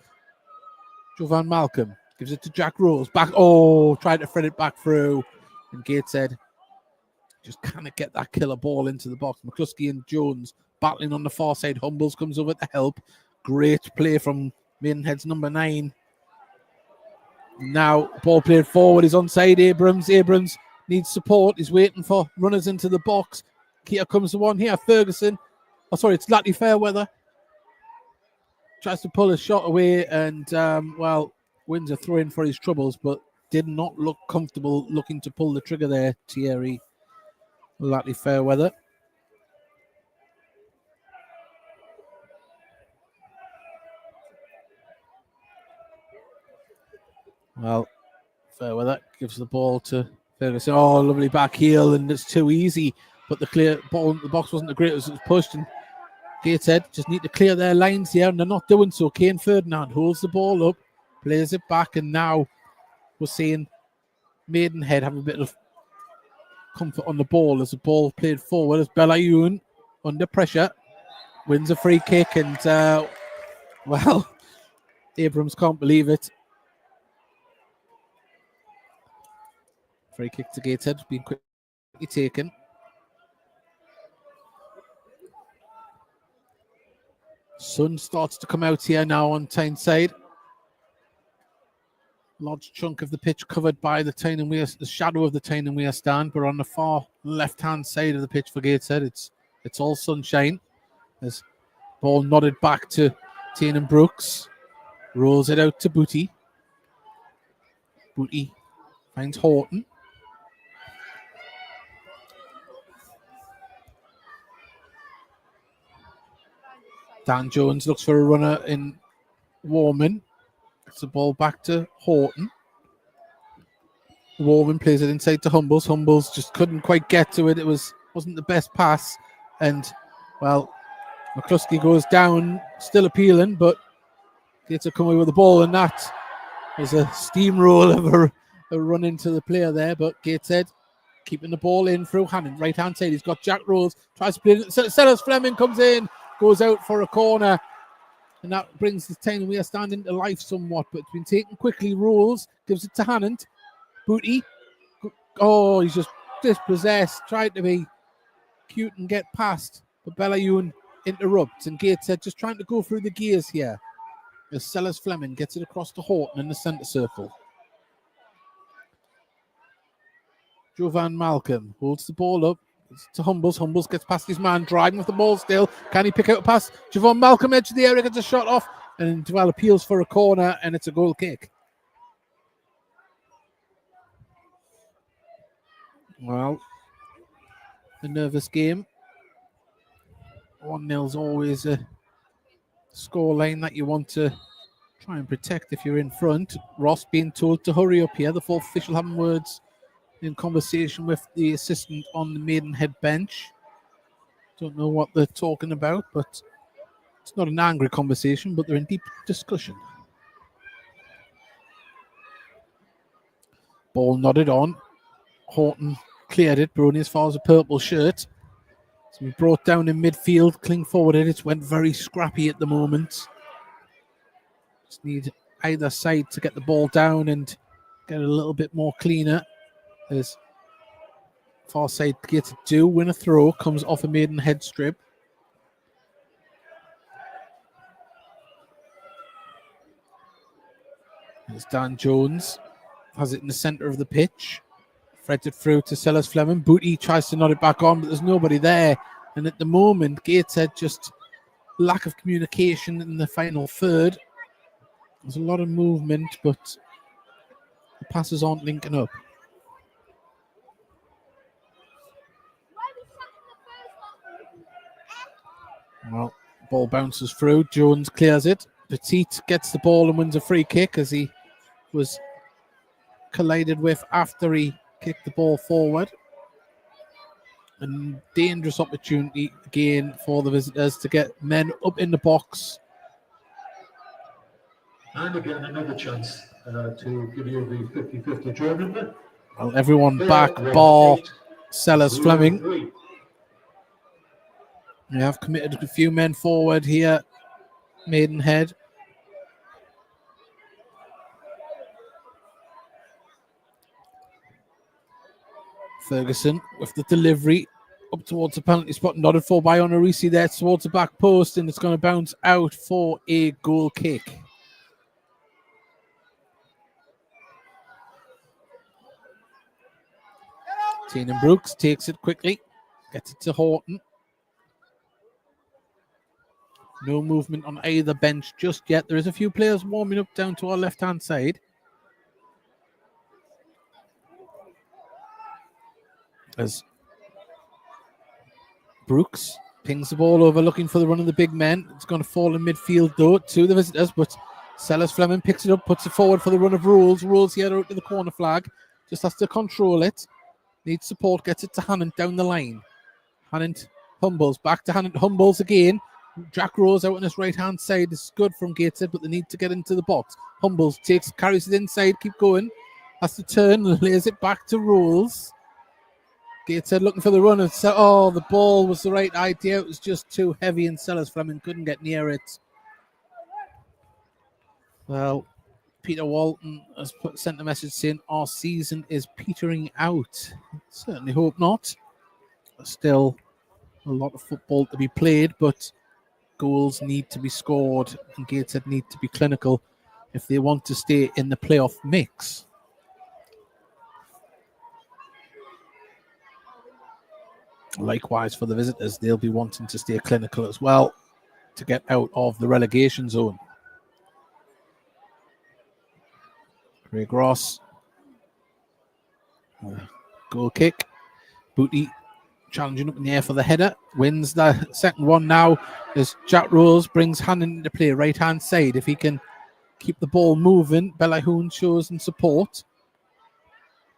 Jovan Malcolm gives it to Jack Rose. Back. Oh, tried to thread it back through. And Gateshead just cannot get that killer ball into the box. McCluskey and Jones battling on the far side. Humbles comes over to help. Great play from Maidenhead's number 9. Now, ball played forward. He's onside Abrams. Abrams needs support. He's waiting for runners into the box. Here comes the one here. Ferguson. Oh, sorry, it's Latley Fairweather. Tries to pull a shot away and, wins a throw in for his troubles, but did not look comfortable looking to pull the trigger there, Thierry Latley Fairweather. Well, Fairweather gives the ball to Ferguson. Oh, lovely back heel, and it's too easy. But the clear ball in the box wasn't the greatest. It was pushed, and Gateshead just need to clear their lines here, and they're not doing so. Kane Ferdinand holds the ball up, plays it back, and now we're seeing Maidenhead have a bit of comfort on the ball as the ball played forward as Belayun under pressure wins a free kick, and Abrams can't believe it. Free kick to Gateshead being quickly taken. Sun starts to come out here now on Tyneside. Large chunk of the pitch covered by the Tyne and Weir, the shadow of the Tyne and Weir stand, but on the far left-hand side of the pitch for Gateshead, it's all sunshine. There's ball nodded back to Tyne and Brooks. Rolls it out to Booty. Booty finds Horton. Dan Jones looks for a runner in Warman. Gets the ball back to Horton. Warman plays it inside to Humbles. Humbles just couldn't quite get to it. It wasn't the best pass. And, McCluskey goes down, still appealing, but gets to come away with the ball. And that is a steamroll of a run into the player there. But Gateshead keeping the ball in through Hannon. Right-hand side, he's got Jack Rose. Tries to play it. Sellers Fleming comes in. Goes out for a corner, and that brings the Tyne and Weir stand into life somewhat, but it's been taken quickly. Rolls, gives it to Hannant. Booty. Oh, he's just dispossessed. Tried to be cute and get past, but Belayun interrupts, and Gateshead just trying to go through the gears here. As Sellers Fleming gets it across to Horton in the centre circle. Jovan Malcolm holds the ball up. To Humbles. Humbles gets past his man, driving with the ball still. Can he pick out a pass? Jovan Malcolm, edge of the area, gets a shot off, and appeals for a corner, and it's a goal kick. Well, a nervous game. 1-0 is always a score line that you want to try and protect if you're in front. Ross being told to hurry up here. The fourth official having words in conversation with the assistant on the Maidenhead bench. Don't know what they're talking about, but it's not an angry conversation, but they're in deep discussion. Ball nodded on. Horton cleared it, Bruni as far as a purple shirt. So we brought down in midfield, cling forward it. It's went very scrappy at the moment. Just need either side to get the ball down and get it a little bit more cleaner. As far side gets it do, win a throw, comes off a Maidenhead strip. It's Dan Jones, has it in the centre of the pitch. Freds it through to Sellers Fleming. Booty tries to nod it back on, but there's nobody there. And at the moment, Gateshead just lack of communication in the final third. There's a lot of movement, but the passes aren't linking up. Well, ball bounces through. Jones clears it. Petit gets the ball and wins a free kick as he was collided with after he kicked the ball forward. A dangerous opportunity again for the visitors to get men up in the box. And again, another chance to give you the 50-50 draw number. Well, everyone back, bar Sellers Fleming. 3. They have committed a few men forward here, Maidenhead. Ferguson with the delivery up towards the penalty spot, nodded for by Onorisi there towards the back post, and it's going to bounce out for a goal kick. Tiernan Brooks takes it quickly, gets it to Horton. No movement on either bench just yet. There is a few players warming up down to our left-hand side. As Brooks pings the ball over, looking for the run of the big men. It's going to fall in midfield, though, to the visitors, but Sellers Fleming picks it up, puts it forward for the run of Rules. Rules here out to the corner flag. Just has to control it. Needs support, gets it to Hannant down the line. Hannant humbles, back to Hannant, humbles again. Jack Rose out on his right-hand side. It's good from Gateshead, but they need to get into the box. Humbles, carries it inside, keep going. Has to turn, lays it back to Rules. Gateshead looking for the run. The ball was the right idea. It was just too heavy, and Sellers Fleming couldn't get near it. Well, Peter Walton has sent a message saying our season is petering out. Certainly hope not. Still a lot of football to be played, but goals need to be scored, and Gateshead need to be clinical if they want to stay in the playoff mix. Likewise for the visitors, they'll be wanting to stay clinical as well to get out of the relegation zone. Craig Ross, goal kick. Booty challenging up in the air for the header, wins the second one now as Jack Rose brings Hannon into play, right hand side. If he can keep the ball moving, Belahoon shows some support.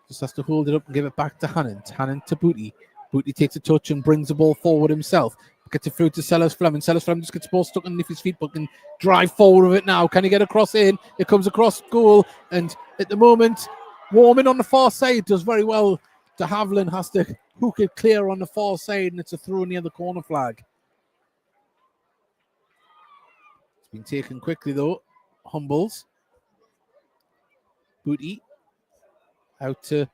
Just has to hold it up and give it back to Hannon. Hannon to Booty. Booty takes a touch and brings the ball forward himself. Gets it through to Sellers Fleming. Sellers Fleming just gets the ball stuck underneath his feet, but can drive forward with it now. Can he get across in? It comes across goal, and at the moment, Warman on the far side does very well. De Havilland has to hook it clear on the far side, and it's a throw near the corner flag. It's been taken quickly though. Humbles. Booty out to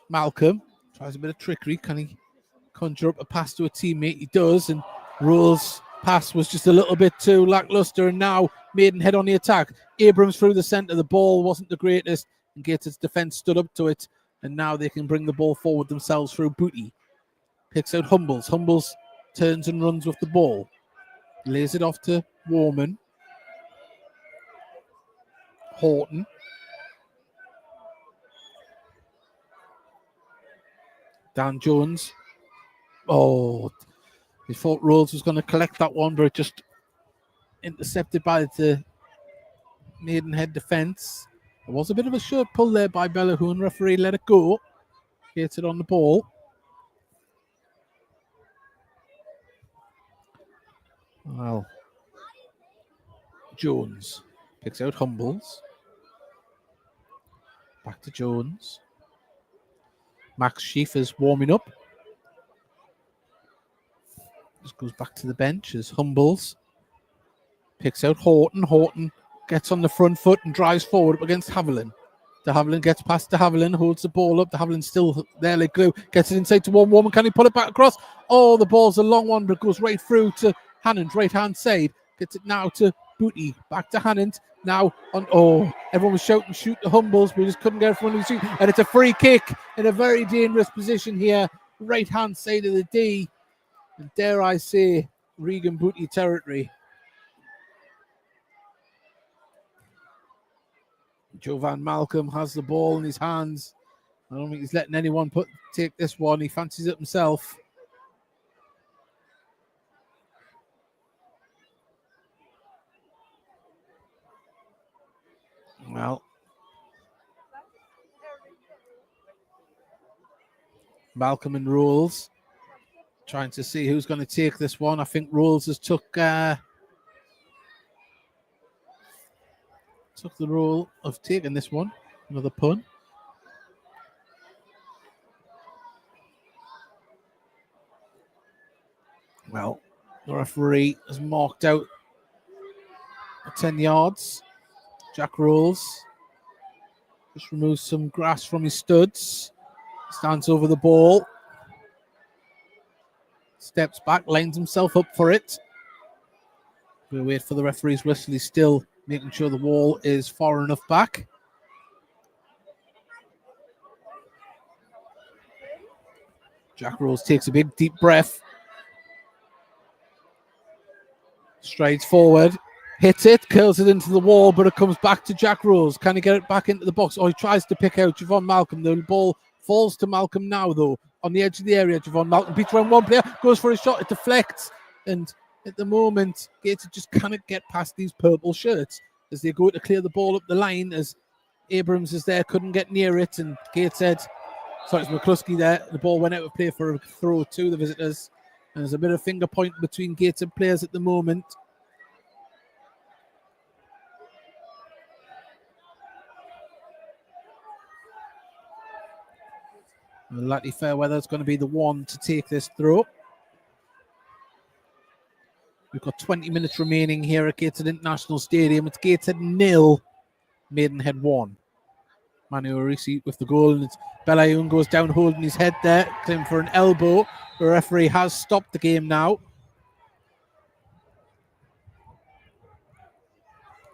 Malcolm. Tries a bit of trickery. Can he conjure up a pass to a teammate? He does, and Rule's pass was just a little bit too lackluster, and now Maidenhead on the attack. Abrams through the centre. The ball wasn't the greatest, and Gateshead's defence stood up to it, and now they can bring the ball forward themselves through Booty. Picks out Humbles. Humbles turns and runs with the ball. Lays it off to Warman. Horton. Dan Jones. Oh, he thought Rhodes was going to collect that one, but it just intercepted by the Maidenhead defence. There was a bit of a shirt pull there by Bellahoon. Referee let it go. Hits it on the ball. Well, Jones picks out Humbles. Back to Jones. Max Sheaf is warming up. Just goes back to the bench as Humbles picks out Horton. Horton gets on the front foot and drives forward up against Haviland. De Havilland gets past De Havilland, holds the ball up. De Havilland's still there like glue. Gets it inside to one woman. Can he pull it back across? Oh, the ball's a long one, but it goes right through to Hannon's right-hand side. Gets it now to Booty. Back to Hannant. Now on. Oh, everyone was shouting, shoot the Humbles, but we just couldn't get it from the shoot. And it's a free kick in a very dangerous position here. Right-hand side of the D. And dare I say, Regan Booty territory. Jovan Malcolm has the ball in his hands. I don't think he's letting anyone take this one. He fancies it himself. Well, Malcolm and Rolls trying to see who's going to take this one. I think Rolls has took the role of taking this one. Another pun. Well, the referee has marked out 10 yards. Jack Rolls just removes some grass from his studs. Stands over the ball. Steps back, lines himself up for it. We'll wait for the referee's whistle. He's still making sure the wall is far enough back. Jack Rolls takes a big deep breath. Strides forward. Hits it, curls it into the wall, but it comes back to Jack Rolls. Can he get it back into the box? Oh, he tries to pick out Javon Malcolm. The ball falls to Malcolm now, though. On the edge of the area, Javon Malcolm beats around one player, goes for a shot, it deflects. And at the moment, Gateshead just cannot get past these purple shirts as they go to clear the ball up the line as Abrams is there, couldn't get near it. And Gateshead, sorry, it's McCluskey there. The ball went out of play for a throw to the visitors. And there's a bit of finger pointing between Gateshead players at the moment. Lucky Fairweather is going to be the one to take this throw. We've got 20 minutes remaining here at Gateshead International Stadium. It's Gateshead 0, Maidenhead 1. Manu Arisi with the goal, and it's Bellayoun goes down holding his head there, claiming for an elbow. The referee has stopped the game now.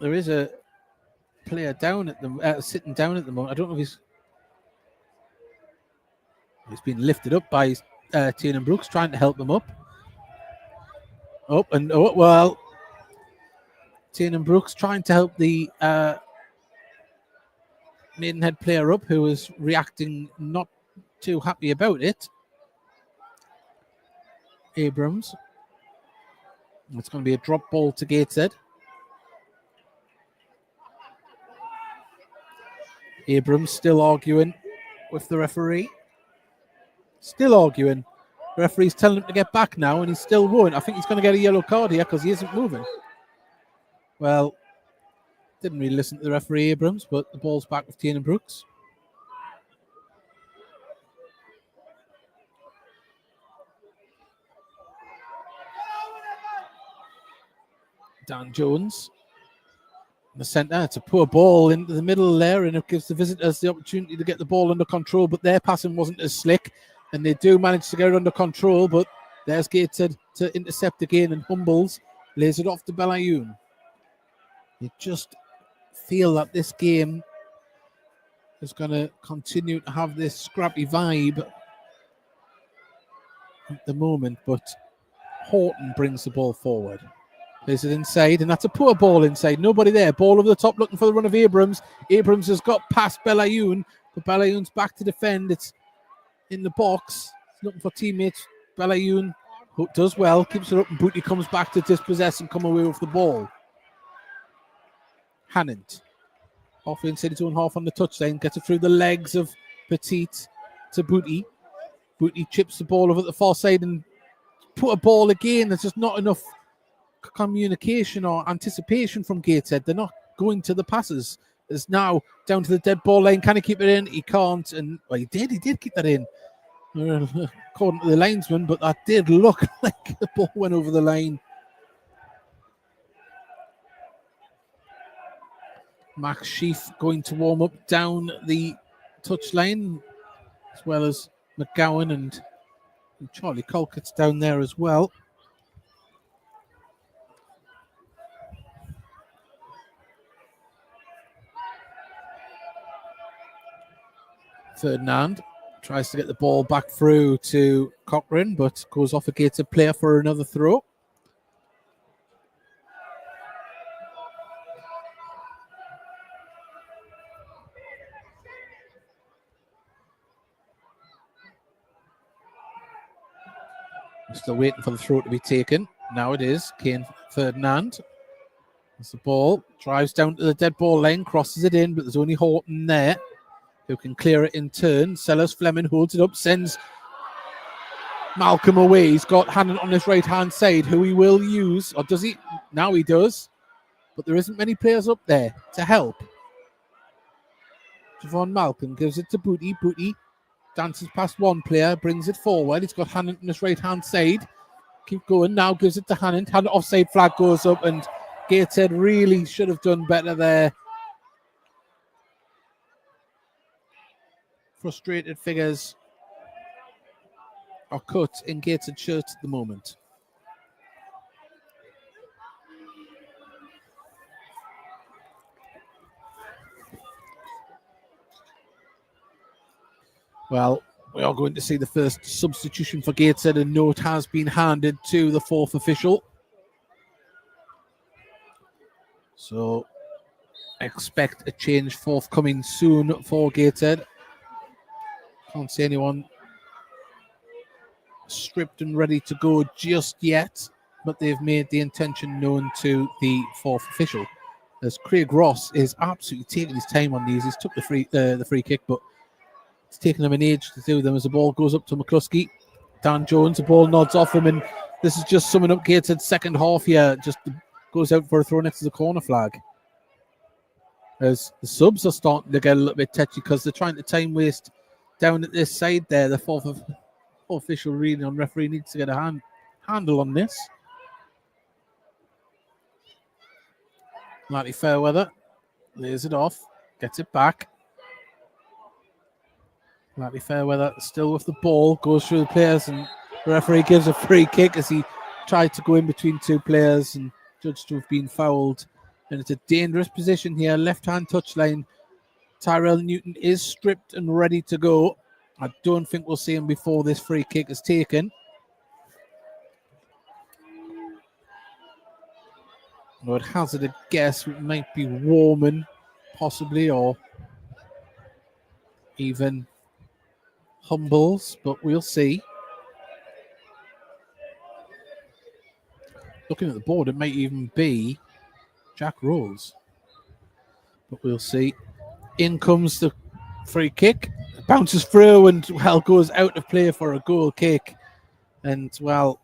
There is a player down at the sitting down at the moment. I don't know if he's been lifted up by Tiernan Brooks, trying to help him up. Well, Tiernan Brooks trying to help the Maidenhead player up, who is reacting not too happy about it. Abrams. It's going to be a drop ball to Gateshead. Abrams still arguing with the referee. Still arguing. The referee's telling him to get back now, and he still won't. I think he's going to get a yellow card here because he isn't moving. Well, didn't really listen to the referee, Abrams, but the ball's back with Tiernan Brooks. Dan Jones in the centre. It's a poor ball into the middle there, and it gives the visitors the opportunity to get the ball under control, but their passing wasn't as slick, and they do manage to get it under control, but there's Gateshead to intercept again, and Humbles lays it off to Bellayoun. You just feel that this game is going to continue to have this scrappy vibe at the moment, but Horton brings the ball forward. Plays it inside, and that's a poor ball inside. Nobody there. Ball over the top, looking for the run of Abrams. Abrams has got past Bellayoun, but Bellayoun's back to defend. It's in the box. He's looking for teammates. Balayoun, who does well, keeps it up, and Booty comes back to dispossess and come away with the ball. Hannant, off inside his own half on the touchline, gets it through the legs of Petit to Booty. Booty chips the ball over at the far side and put a ball again. There's just not enough communication or anticipation from Gateshead. They're not going to the passes. It's now down to the dead ball line. Can he keep it in? He can't. And well, he did keep that in. According to the linesman, but that did look like the ball went over the line. Max Sheaf going to warm up down the touchline, as well as McGowan and Charlie Colquitt's down there as well. Ferdinand tries to get the ball back through to Cochrane, but goes off a Gateshead player for another throw. We're still waiting for the throw to be taken. Now it is Kane Ferdinand. That's the ball. Drives down to the dead ball line, crosses it in, but there's only Horton there who can clear it in turn. Sellers Fleming holds it up, sends Malcolm away. He's got Hannant on his right-hand side, who he will use. Or does he? Now he does. But there isn't many players up there to help. Javon Malcolm gives it to Booty. Booty dances past one player, brings it forward. He's got Hannant on his right-hand side. Keep going. Now gives it to Hannant. Hannant offside flag goes up, and Gateshead really should have done better there. Frustrated figures are cut in Gateshead shirts at the moment. Well, we are going to see the first substitution for Gateshead. A note has been handed to the fourth official. So expect a change forthcoming soon for Gateshead. Can't see anyone stripped and ready to go just yet, but they've made the intention known to the fourth official. As Craig Ross is absolutely taking his time on these. He's took the free kick, but it's taken him an age to do them as the ball goes up to McCluskey. Dan Jones, the ball nods off him, and this is just summing up Gateshead's second half here. Just goes out for a throw next to the corner flag. As the subs are starting to get a little bit touchy because they're trying to time waste down at this side there. The fourth official reading on referee needs to get a handle on this. Matty Fairweather lays it off, gets it back. Matty Fairweather still with the ball, goes through the players, and the referee gives a free kick as he tried to go in between two players and judged to have been fouled. And it's a dangerous position here, left-hand touchline. Tyrell Newton is stripped and ready to go. I don't think we'll see him before this free kick is taken. I would hazard a guess it might be Warman, possibly, or even Humbles, but we'll see. Looking at the board, it might even be Jack Rose, but we'll see. In comes the free kick, bounces through and, well, goes out of play for a goal kick. And, well,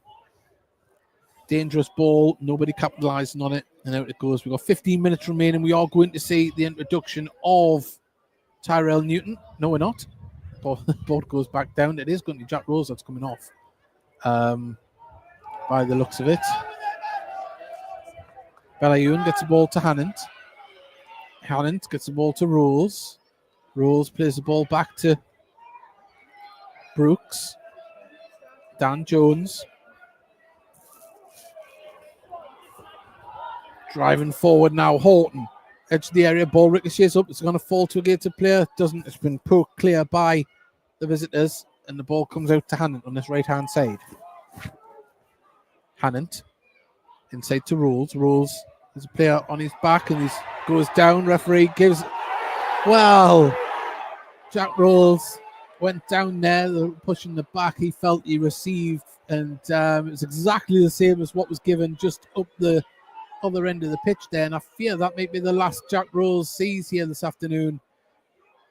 dangerous ball, nobody capitalising on it, and out it goes. We've got 15 minutes remaining. We are going to see the introduction of Tyrell Newton. No, we're not. Board goes back down. It is going to be Jack Rose that's coming off, by the looks of it. Balayoun gets the ball to Hannant. Hannant gets the ball to Rolls. Rolls plays the ball back to Brooks. Dan Jones. Driving forward now, Horton. Edge of the area, ball ricochets up. It's going to fall to a Gateshead player. Doesn't. It's been poked clear by the visitors, and the ball comes out to Hannant on this right-hand side. Hannant inside to Rolls. Rolls has a player on his back, and he goes down. Referee gives. Well, Jack Rolls went down there, pushing the back. He felt he received, and it was exactly the same as what was given just up the other end of the pitch there. And I fear that might be the last Jack Rose sees here this afternoon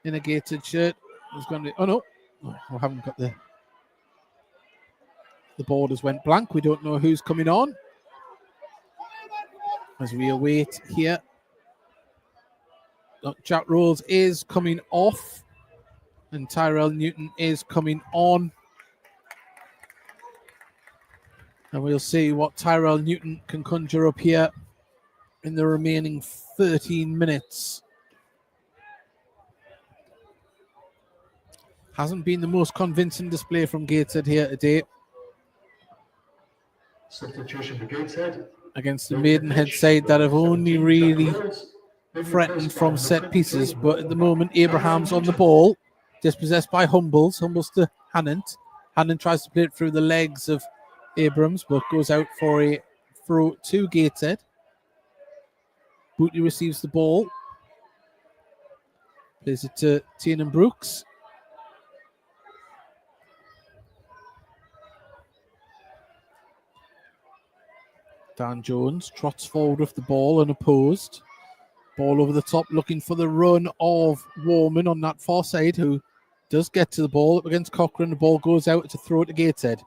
in a Gateshead shirt. It's going to be, oh no, I haven't got the borders went blank. We don't know who's coming on as we await here. Jack Rose is coming off and Tyrell Newton is coming on. And we'll see what Tyrell Newton can conjure up here in the remaining 13 minutes. Hasn't been the most convincing display from Gateshead here today. Substitution for Gateshead. Against the Maidenhead side that have only really threatened from set pieces. But at the moment, Abraham's on the ball, dispossessed by Humbles. Humbles to Hannant. Hannant tries to play it through the legs of Abrams, but goes out for a throw to Gateshead. Booty receives the ball. Plays it to Tiernan Brooks. Dan Jones trots forward with the ball unopposed. Ball over the top, looking for the run of Warman on that far side, who does get to the ball up against Cochrane. The ball goes out to throw it to Gateshead.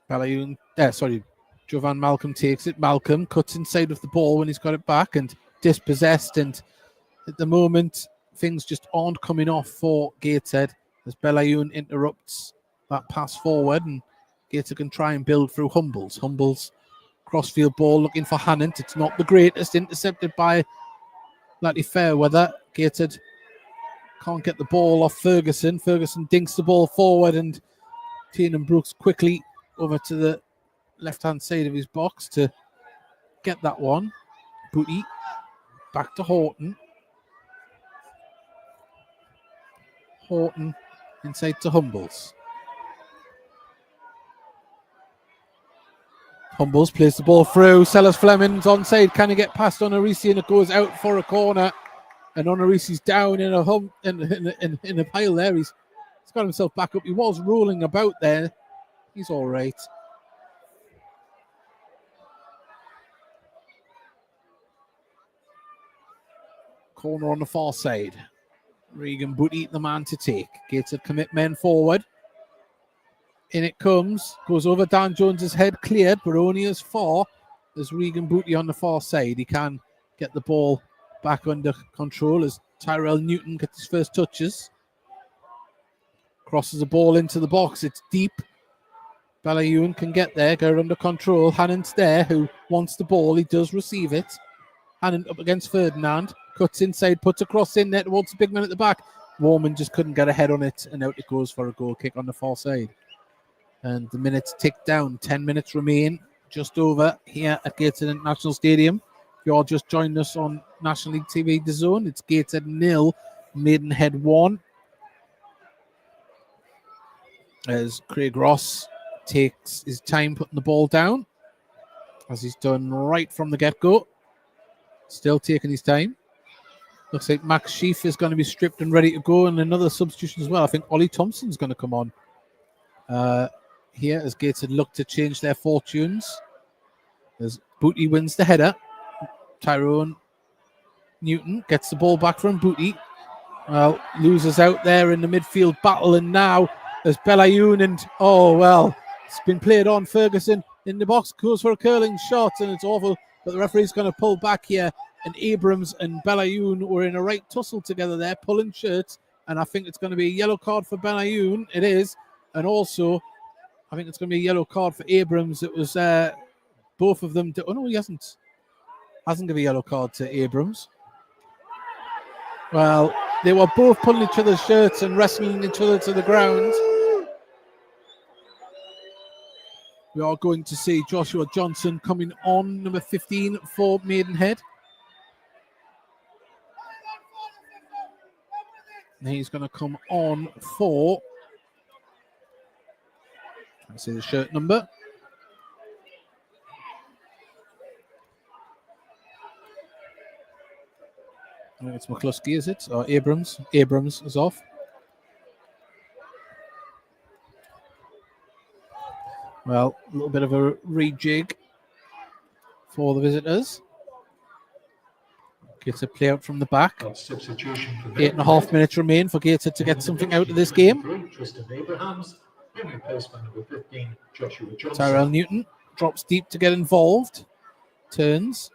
Jovan Malcolm takes it. Malcolm cuts inside with the ball when he's got it back and dispossessed. And at the moment, things just aren't coming off for Gateshead as Belayun interrupts that pass forward, and Gateshead can try and build through Humbles. Humbles, crossfield ball looking for Hannant. It's not the greatest, intercepted by Latty Fairweather. Gateshead can't get the ball off Ferguson. Ferguson dinks the ball forward, and Tiernan Brooks quickly over to the left-hand side of his box to get that one. Booty back to Horton. Horton inside to Humbles. Humbles plays the ball through. Sellers Fleming's onside. Can he get past Onorisi? And it goes out for a corner. And Onorisi's down in a pile there. He's got himself back up. He was rolling about there. He's all right. Corner on the far side. Regan Booty, the man to take. Gateshead commit men forward. In it comes. Goes over Dan Jones's head. Cleared, but only as far as Regan Booty on the far side. He can get the ball back under control as Tyrell Newton gets his first touches. Crosses the ball into the box. It's deep. Belayun can get there, get it under control. Hannant's there, who wants the ball. He does receive it. Hannant up against Ferdinand. Cuts inside, puts a cross in there towards the big man at the back. Warman just couldn't get a head on it, and out it goes for a goal kick on the far side. And the minutes tick down. 10 minutes remain, just over here at Gateshead International Stadium. If you all just joined us on National League TV The Zone, it's Gateshead 0, Maidenhead 1. As Craig Ross takes his time putting the ball down, as he's done right from the get-go. Still taking his time. Looks like Max Sheaf is going to be stripped and ready to go, and another substitution as well. I think Ollie Thompson's going to come on here as Gateshead look to change their fortunes. As Booty wins the header. Tyrone Newton gets the ball back from Booty. Well, loses out there in the midfield battle, and now as Belayun it's been played on. Ferguson in the box goes for a curling shot, and it's awful, but the referee's going to pull back here. And Abrams and Belayun were in a right tussle together there, pulling shirts. And I think it's going to be a yellow card for Belayun. It is. And also, I think it's going to be a yellow card for Abrams. It was both of them. Oh, no, he hasn't given a yellow card to Abrams. Well, they were both pulling each other's shirts and wrestling each other to the ground. We are going to see Joshua Johnson coming on, number 15 for Maidenhead. And he's going to come on for, let's see the shirt number. I think it's McCluskey, is it? Or Abrams? Abrams is off. Well, a little bit of a rejig for the visitors. Gets a play out from the back. Substitution for 8.5 minutes remain for Gateshead to get something out of this game. Tristan Abrahams, being replaced by number 15, Joshua Johnson. Tyrell Newton drops deep to get involved. Turns.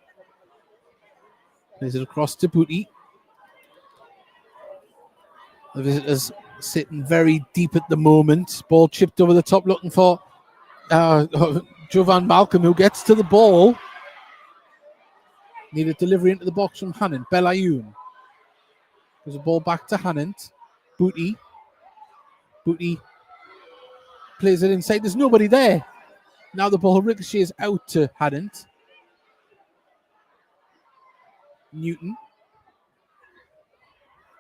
Plays it across to Booty. The visitors sitting very deep at the moment. Ball chipped over the top looking for Jovan Malcolm, who gets to the ball. Needed delivery into the box from Hannant. Belayun. There's a ball back to Hannant. Booty. Booty plays it inside. There's nobody there. Now the ball ricochets out to Hannant. Newton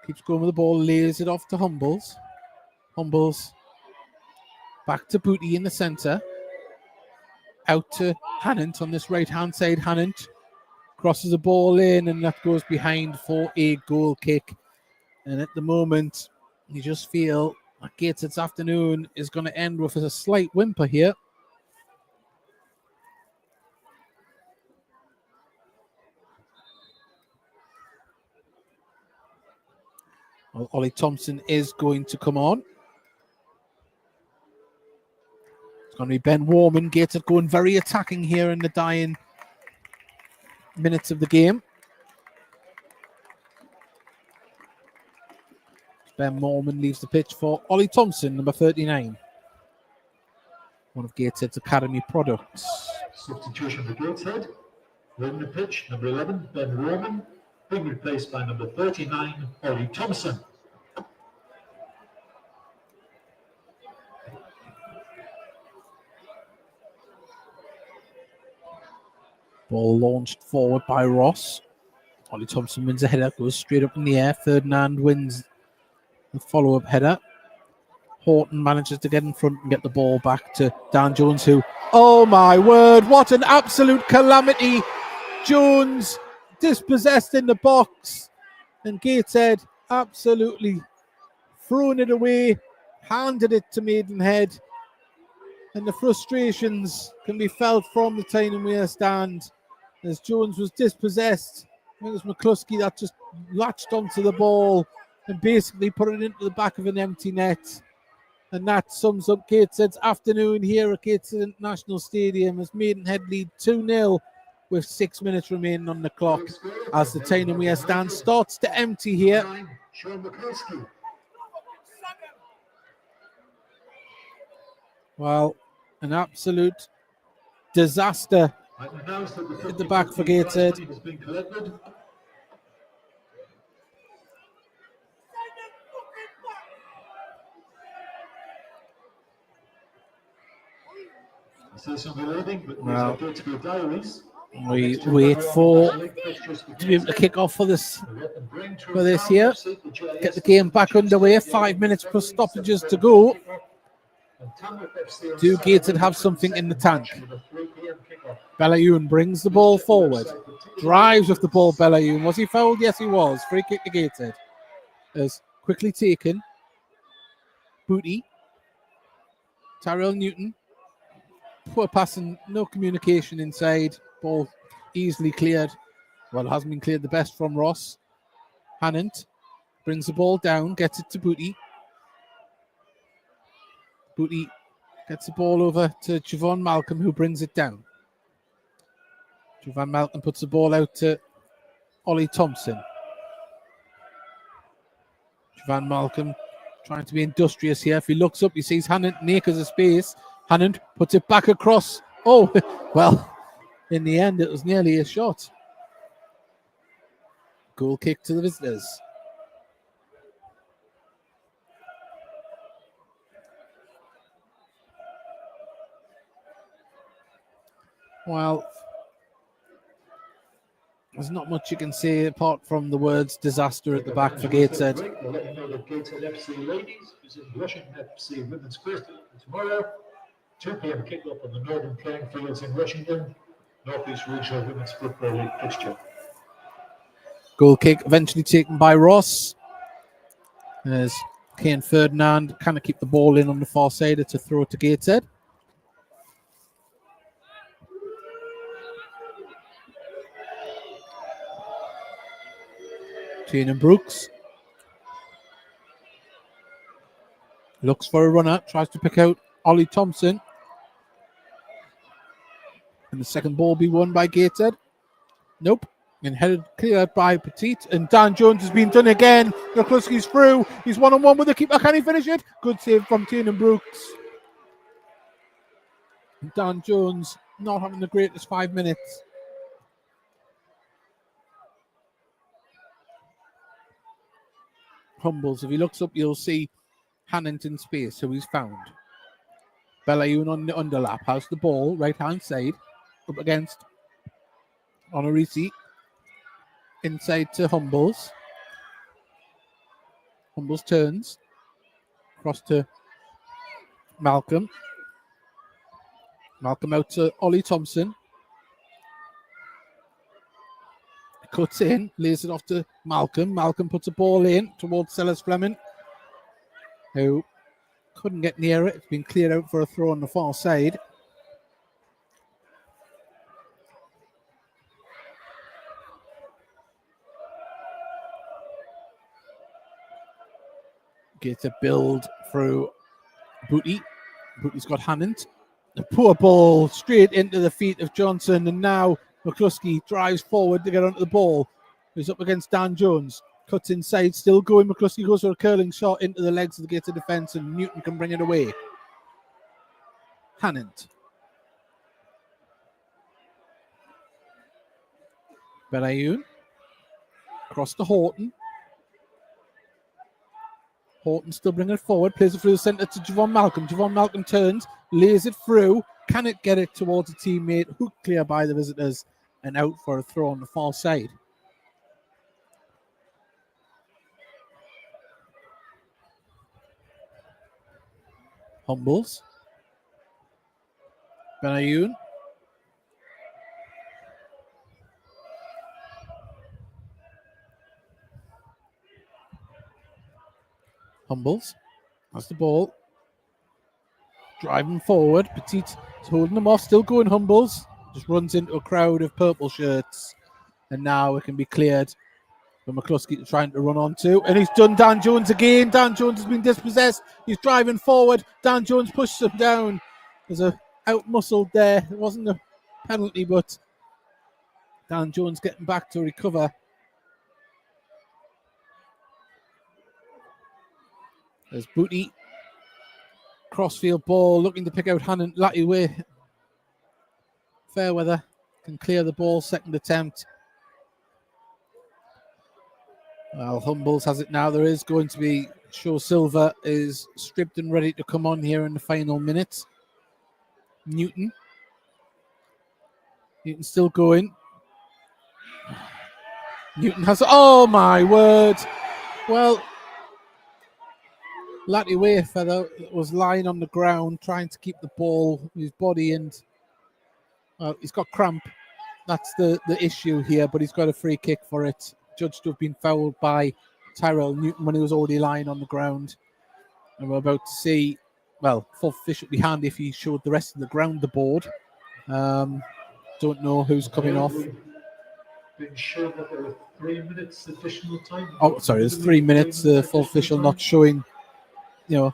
keeps going with the ball, lays it off to Humbles. Humbles back to Booty in the centre. Out to Hannant on this right-hand side. Hannant crosses the ball in, and that goes behind for a goal kick. And at the moment, you just feel like Gateshead's afternoon is going to end with a slight whimper here. Well, Ollie Thompson is going to come on. It's going to be Ben Warman. Gateshead going very attacking here in the dying minutes of the game. Ben Warman leaves the pitch for Ollie Thompson, number 39. One of Gateshead's academy products. Substitution for Gateshead. Leaving the pitch, number 11, Ben Warman, being replaced by number 39, Ollie Thompson. Ball launched forward by Ross. Ollie Thompson wins a header, goes straight up in the air. Ferdinand wins the follow-up header. Horton manages to get in front and get the ball back to Dan Jones, who, oh my word, what an absolute calamity. Jones dispossessed in the box, and Gateshead absolutely thrown it away, handed it to Maidenhead, and the frustrations can be felt from the Tyne-and-Wear stand as Jones was dispossessed. I think it was McCluskey that just latched onto the ball and basically put it into the back of an empty net. And that sums up Gateshead's afternoon here at Gateshead International Stadium as Maidenhead lead 2-0 with 6 minutes remaining on the clock as the Tyne-and-Wear stand starts to empty here. Well, an absolute disaster at the back for Gateshead. Well, we wait for to be able to kick off for this here. Get the game back underway. 5 minutes plus stoppages to go. Do Gateshead have something in the tank? Belayun brings the ball forward. Drives with the ball, Belayun. Was he fouled? Yes, he was. Free kick to Gateshead. Is quickly taken. Booty. Tyrell Newton. Poor passing, no communication inside. Ball easily cleared. Well, it hasn't been cleared the best from Ross. Hannant brings the ball down, gets it to Booty. Booty gets the ball over to Javon Malcolm, who brings it down. Javon Malcolm puts the ball out to Ollie Thompson. Javon Malcolm trying to be industrious here. If he looks up, he sees Hannant naked as space. Hannant puts it back across. Oh, well, in the end, it was nearly a shot. Goal kick to the visitors. Well, there's not much you can say apart from the words disaster at the back for Gateshead. We'll let you know that Gateshead FC ladies visit Washington FC Women's Festival tomorrow. 2 p.m. kick-off on the Northern Playing Fields in Washington. Northeast Regional Women's Football League fixture. Goal kick eventually taken by Ross. There's Kane Ferdinand kind of keep the ball in on the far side to throw it to Gateshead. Tiernan Brooks looks for a runner, tries to pick out Ollie Thompson. And the second ball be won by Gateshead. Nope. And headed clear by Petit. And Dan Jones has been done again. McCluskey's through. He's one-on-one with the keeper. Can he finish it? Good save from Tiernan Brooks. Dan Jones not having the greatest 5 minutes. Humbles. If he looks up, you'll see Hannant in space, who he's found. Belayun on the underlap. Has the ball, right-hand side. Up against Honorisi. Inside to Humbles. Humbles turns. Across to Malcolm. Malcolm out to Ollie Thompson. Cuts in, lays it off to Malcolm. Malcolm puts a ball in towards Sellers Fleming, who couldn't get near it. It's been cleared out for a throw on the far side. Gets a build through Booty. Booty's got Hannant. The poor ball straight into the feet of Johnson, and now McCluskey drives forward to get onto the ball. He's up against Dan Jones. Cuts inside, still going. McCluskey goes for a curling shot into the legs of the Gateshead defence, and Newton can bring it away. Hannant. Belayun. Across to Horton. Horton still bringing it forward, plays it through the centre to Javon Malcolm. Javon Malcolm turns, lays it through. Can it get it towards a teammate? Hook clear by the visitors and out for a throw on the far side. Humbles. Belayun. Humbles. That's the ball. Driving forward. Petit's holding them off. Still going Humbles. Just runs into a crowd of purple shirts. And now it can be cleared for McCluskey trying to run onto. And he's done Dan Jones again. Dan Jones has been dispossessed. He's driving forward. Dan Jones pushes him down. There's a out-muscled there. It wasn't a penalty, but Dan Jones getting back to recover. There's Booty. Crossfield ball, looking to pick out Hannant. Lattiway. Fairweather can clear the ball. Second attempt. Well, Humbles has it now. There is going to be Show Silver is stripped and ready to come on here in the final minutes. Newton. Newton still going. Newton has... Oh, my word. Well... Lattiway feather was lying on the ground trying to keep the ball with his body, and he's got cramp. That's the issue here, but he's got a free kick for it. Judged to have been fouled by Tyrell Newton when he was already lying on the ground. And we're about to see, well, fourth official would be handy if he showed the rest of the ground the board. Don't know who's coming off. Being shown that there were 3 minutes additional time. Oh, sorry, there's 3 minutes. The fourth official not showing, the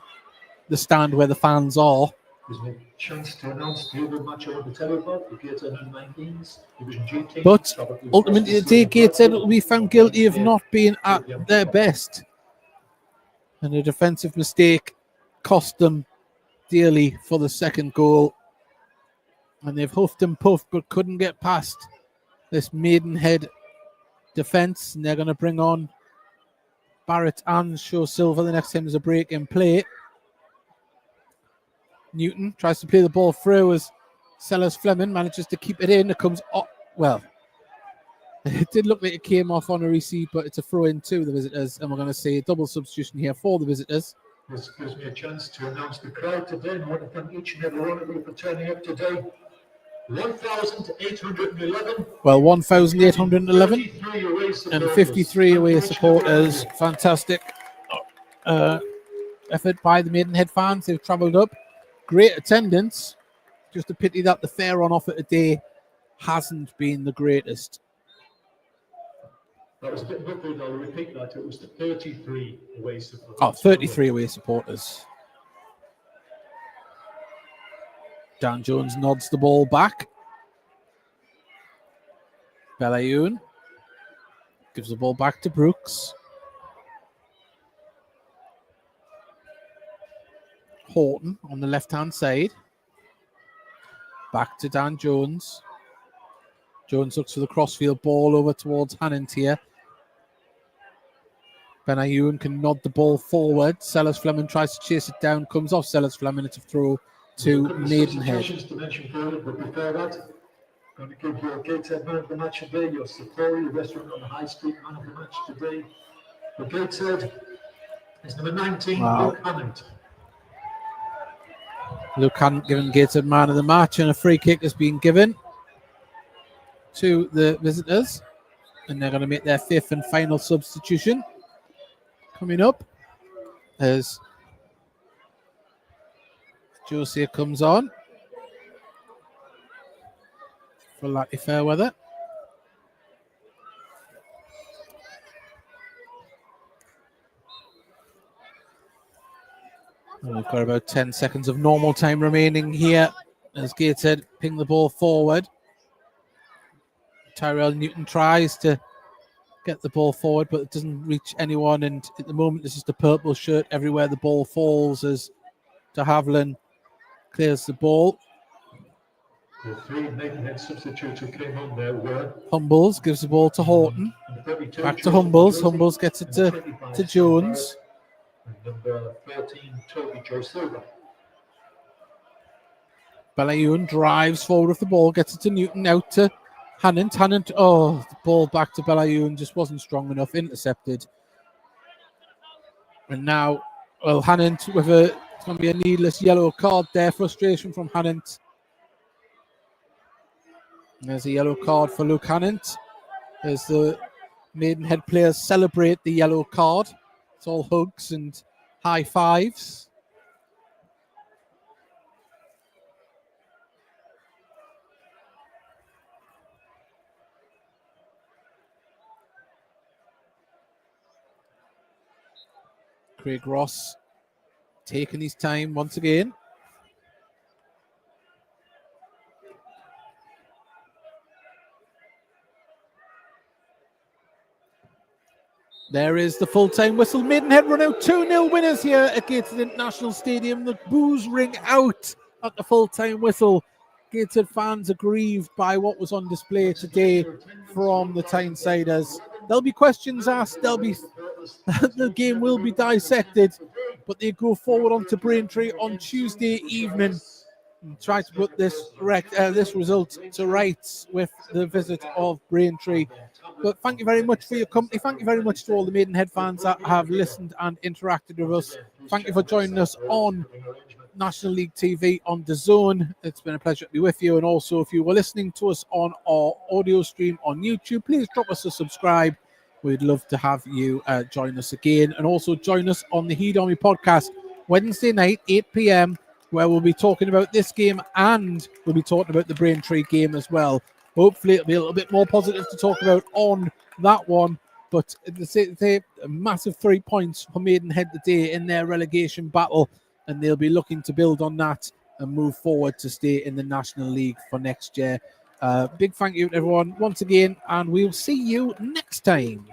stand where the fans are. Gives me a chance to announce the other match on the telephone, the Gateshead under-19s, Division G team. But ultimately, today Gateshead will be found guilty of not being at their best. And a defensive mistake cost them dearly for the second goal. And they've huffed and puffed, but couldn't get past this Maidenhead defence. And they're going to bring on Barrett and Show Silver the next time there's a break in play. Newton tries to play the ball through as Sellers Fleming manages to keep it in. It comes off. Well, it did look like it came off on a receipt, but it's a throw in to the visitors. And we're going to see a double substitution here for the visitors. This gives me a chance to announce the crowd today. And I want to thank each and every one of you for turning up today. 1,811. Well, 1,811 53 away and supporters. 53 away Unfortunately, supporters. Fantastic effort by the Maidenhead fans. They've travelled up. Great attendance. Just a pity that the fare on offer today hasn't been the greatest. That was a bit muffled. I'll repeat that. It was 33 away supporters. Oh, 33 away supporters. Dan Jones nods the ball back. Belayun gives the ball back to Brooks. Horton on the left-hand side. Back to Dan Jones. Jones looks for the crossfield ball over towards Hannant here. Belayun can nod the ball forward. Sellers Fleming tries to chase it down. Comes off Sellers Fleming. It's a throw to Maidenhead. To mention forward, but before that, going to give your Gateshead man of the match today, your Safari restaurant on the High Street man of the match today. For Gateshead is number 19, Luke Hannant. Luke Hannant given Gateshead man of the match, and a free kick has been given to the visitors. And they're going to make their fifth and final substitution. Coming up as Josie comes on for Lucky Fairweather. And we've got about 10 seconds of normal time remaining here as Gateshead ping the ball forward. Tyrell Newton tries to get the ball forward, but it doesn't reach anyone. And at the moment, there's just a purple shirt everywhere the ball falls as de Havilland clears the ball. The three Maidenhead substitutes who came on there were Humbles gives the ball to Horton. Back to Humbles. Humbles gets it to Jones. And number 13, Toby Joe Silver. Belayun drives forward with the ball, gets it to Newton, out to Hannant. Hannant, the ball back to Belayun, just wasn't strong enough, intercepted. And now, Hannant with it's going to be a needless yellow card there. Frustration from Hannant. There's a yellow card for Luke Hannant as the Maidenhead players celebrate the yellow card. It's all hugs and high fives. Craig Ross taking his time once again. There is the full-time whistle. Maidenhead run out 2-0 winners here at Gateshead International Stadium. The boos ring out at the full-time whistle. Gateshead fans are grieved by what was on display today from the Tynesiders. There'll be questions asked. The game will be dissected, but they go forward onto Braintree on Tuesday evening and try to put this result to rights with the visit of Braintree. But thank you very much for your company. Thank you very much to all the Maidenhead fans that have listened and interacted with us. Thank you for joining us on National League TV on DAZN. It's been a pleasure to be with you. And also, if you were listening to us on our audio stream on YouTube, please drop us a subscribe. We'd love to have you join us again. And also join us on the Heed Army podcast Wednesday night, 8 p.m, where we'll be talking about this game and we'll be talking about the Braintree game as well. Hopefully it'll be a little bit more positive to talk about on that one. But they a massive 3 points for Maidenhead today in their relegation battle, and they'll be looking to build on that and move forward to stay in the National League for next year. Big thank you to everyone once again, and we'll see you next time.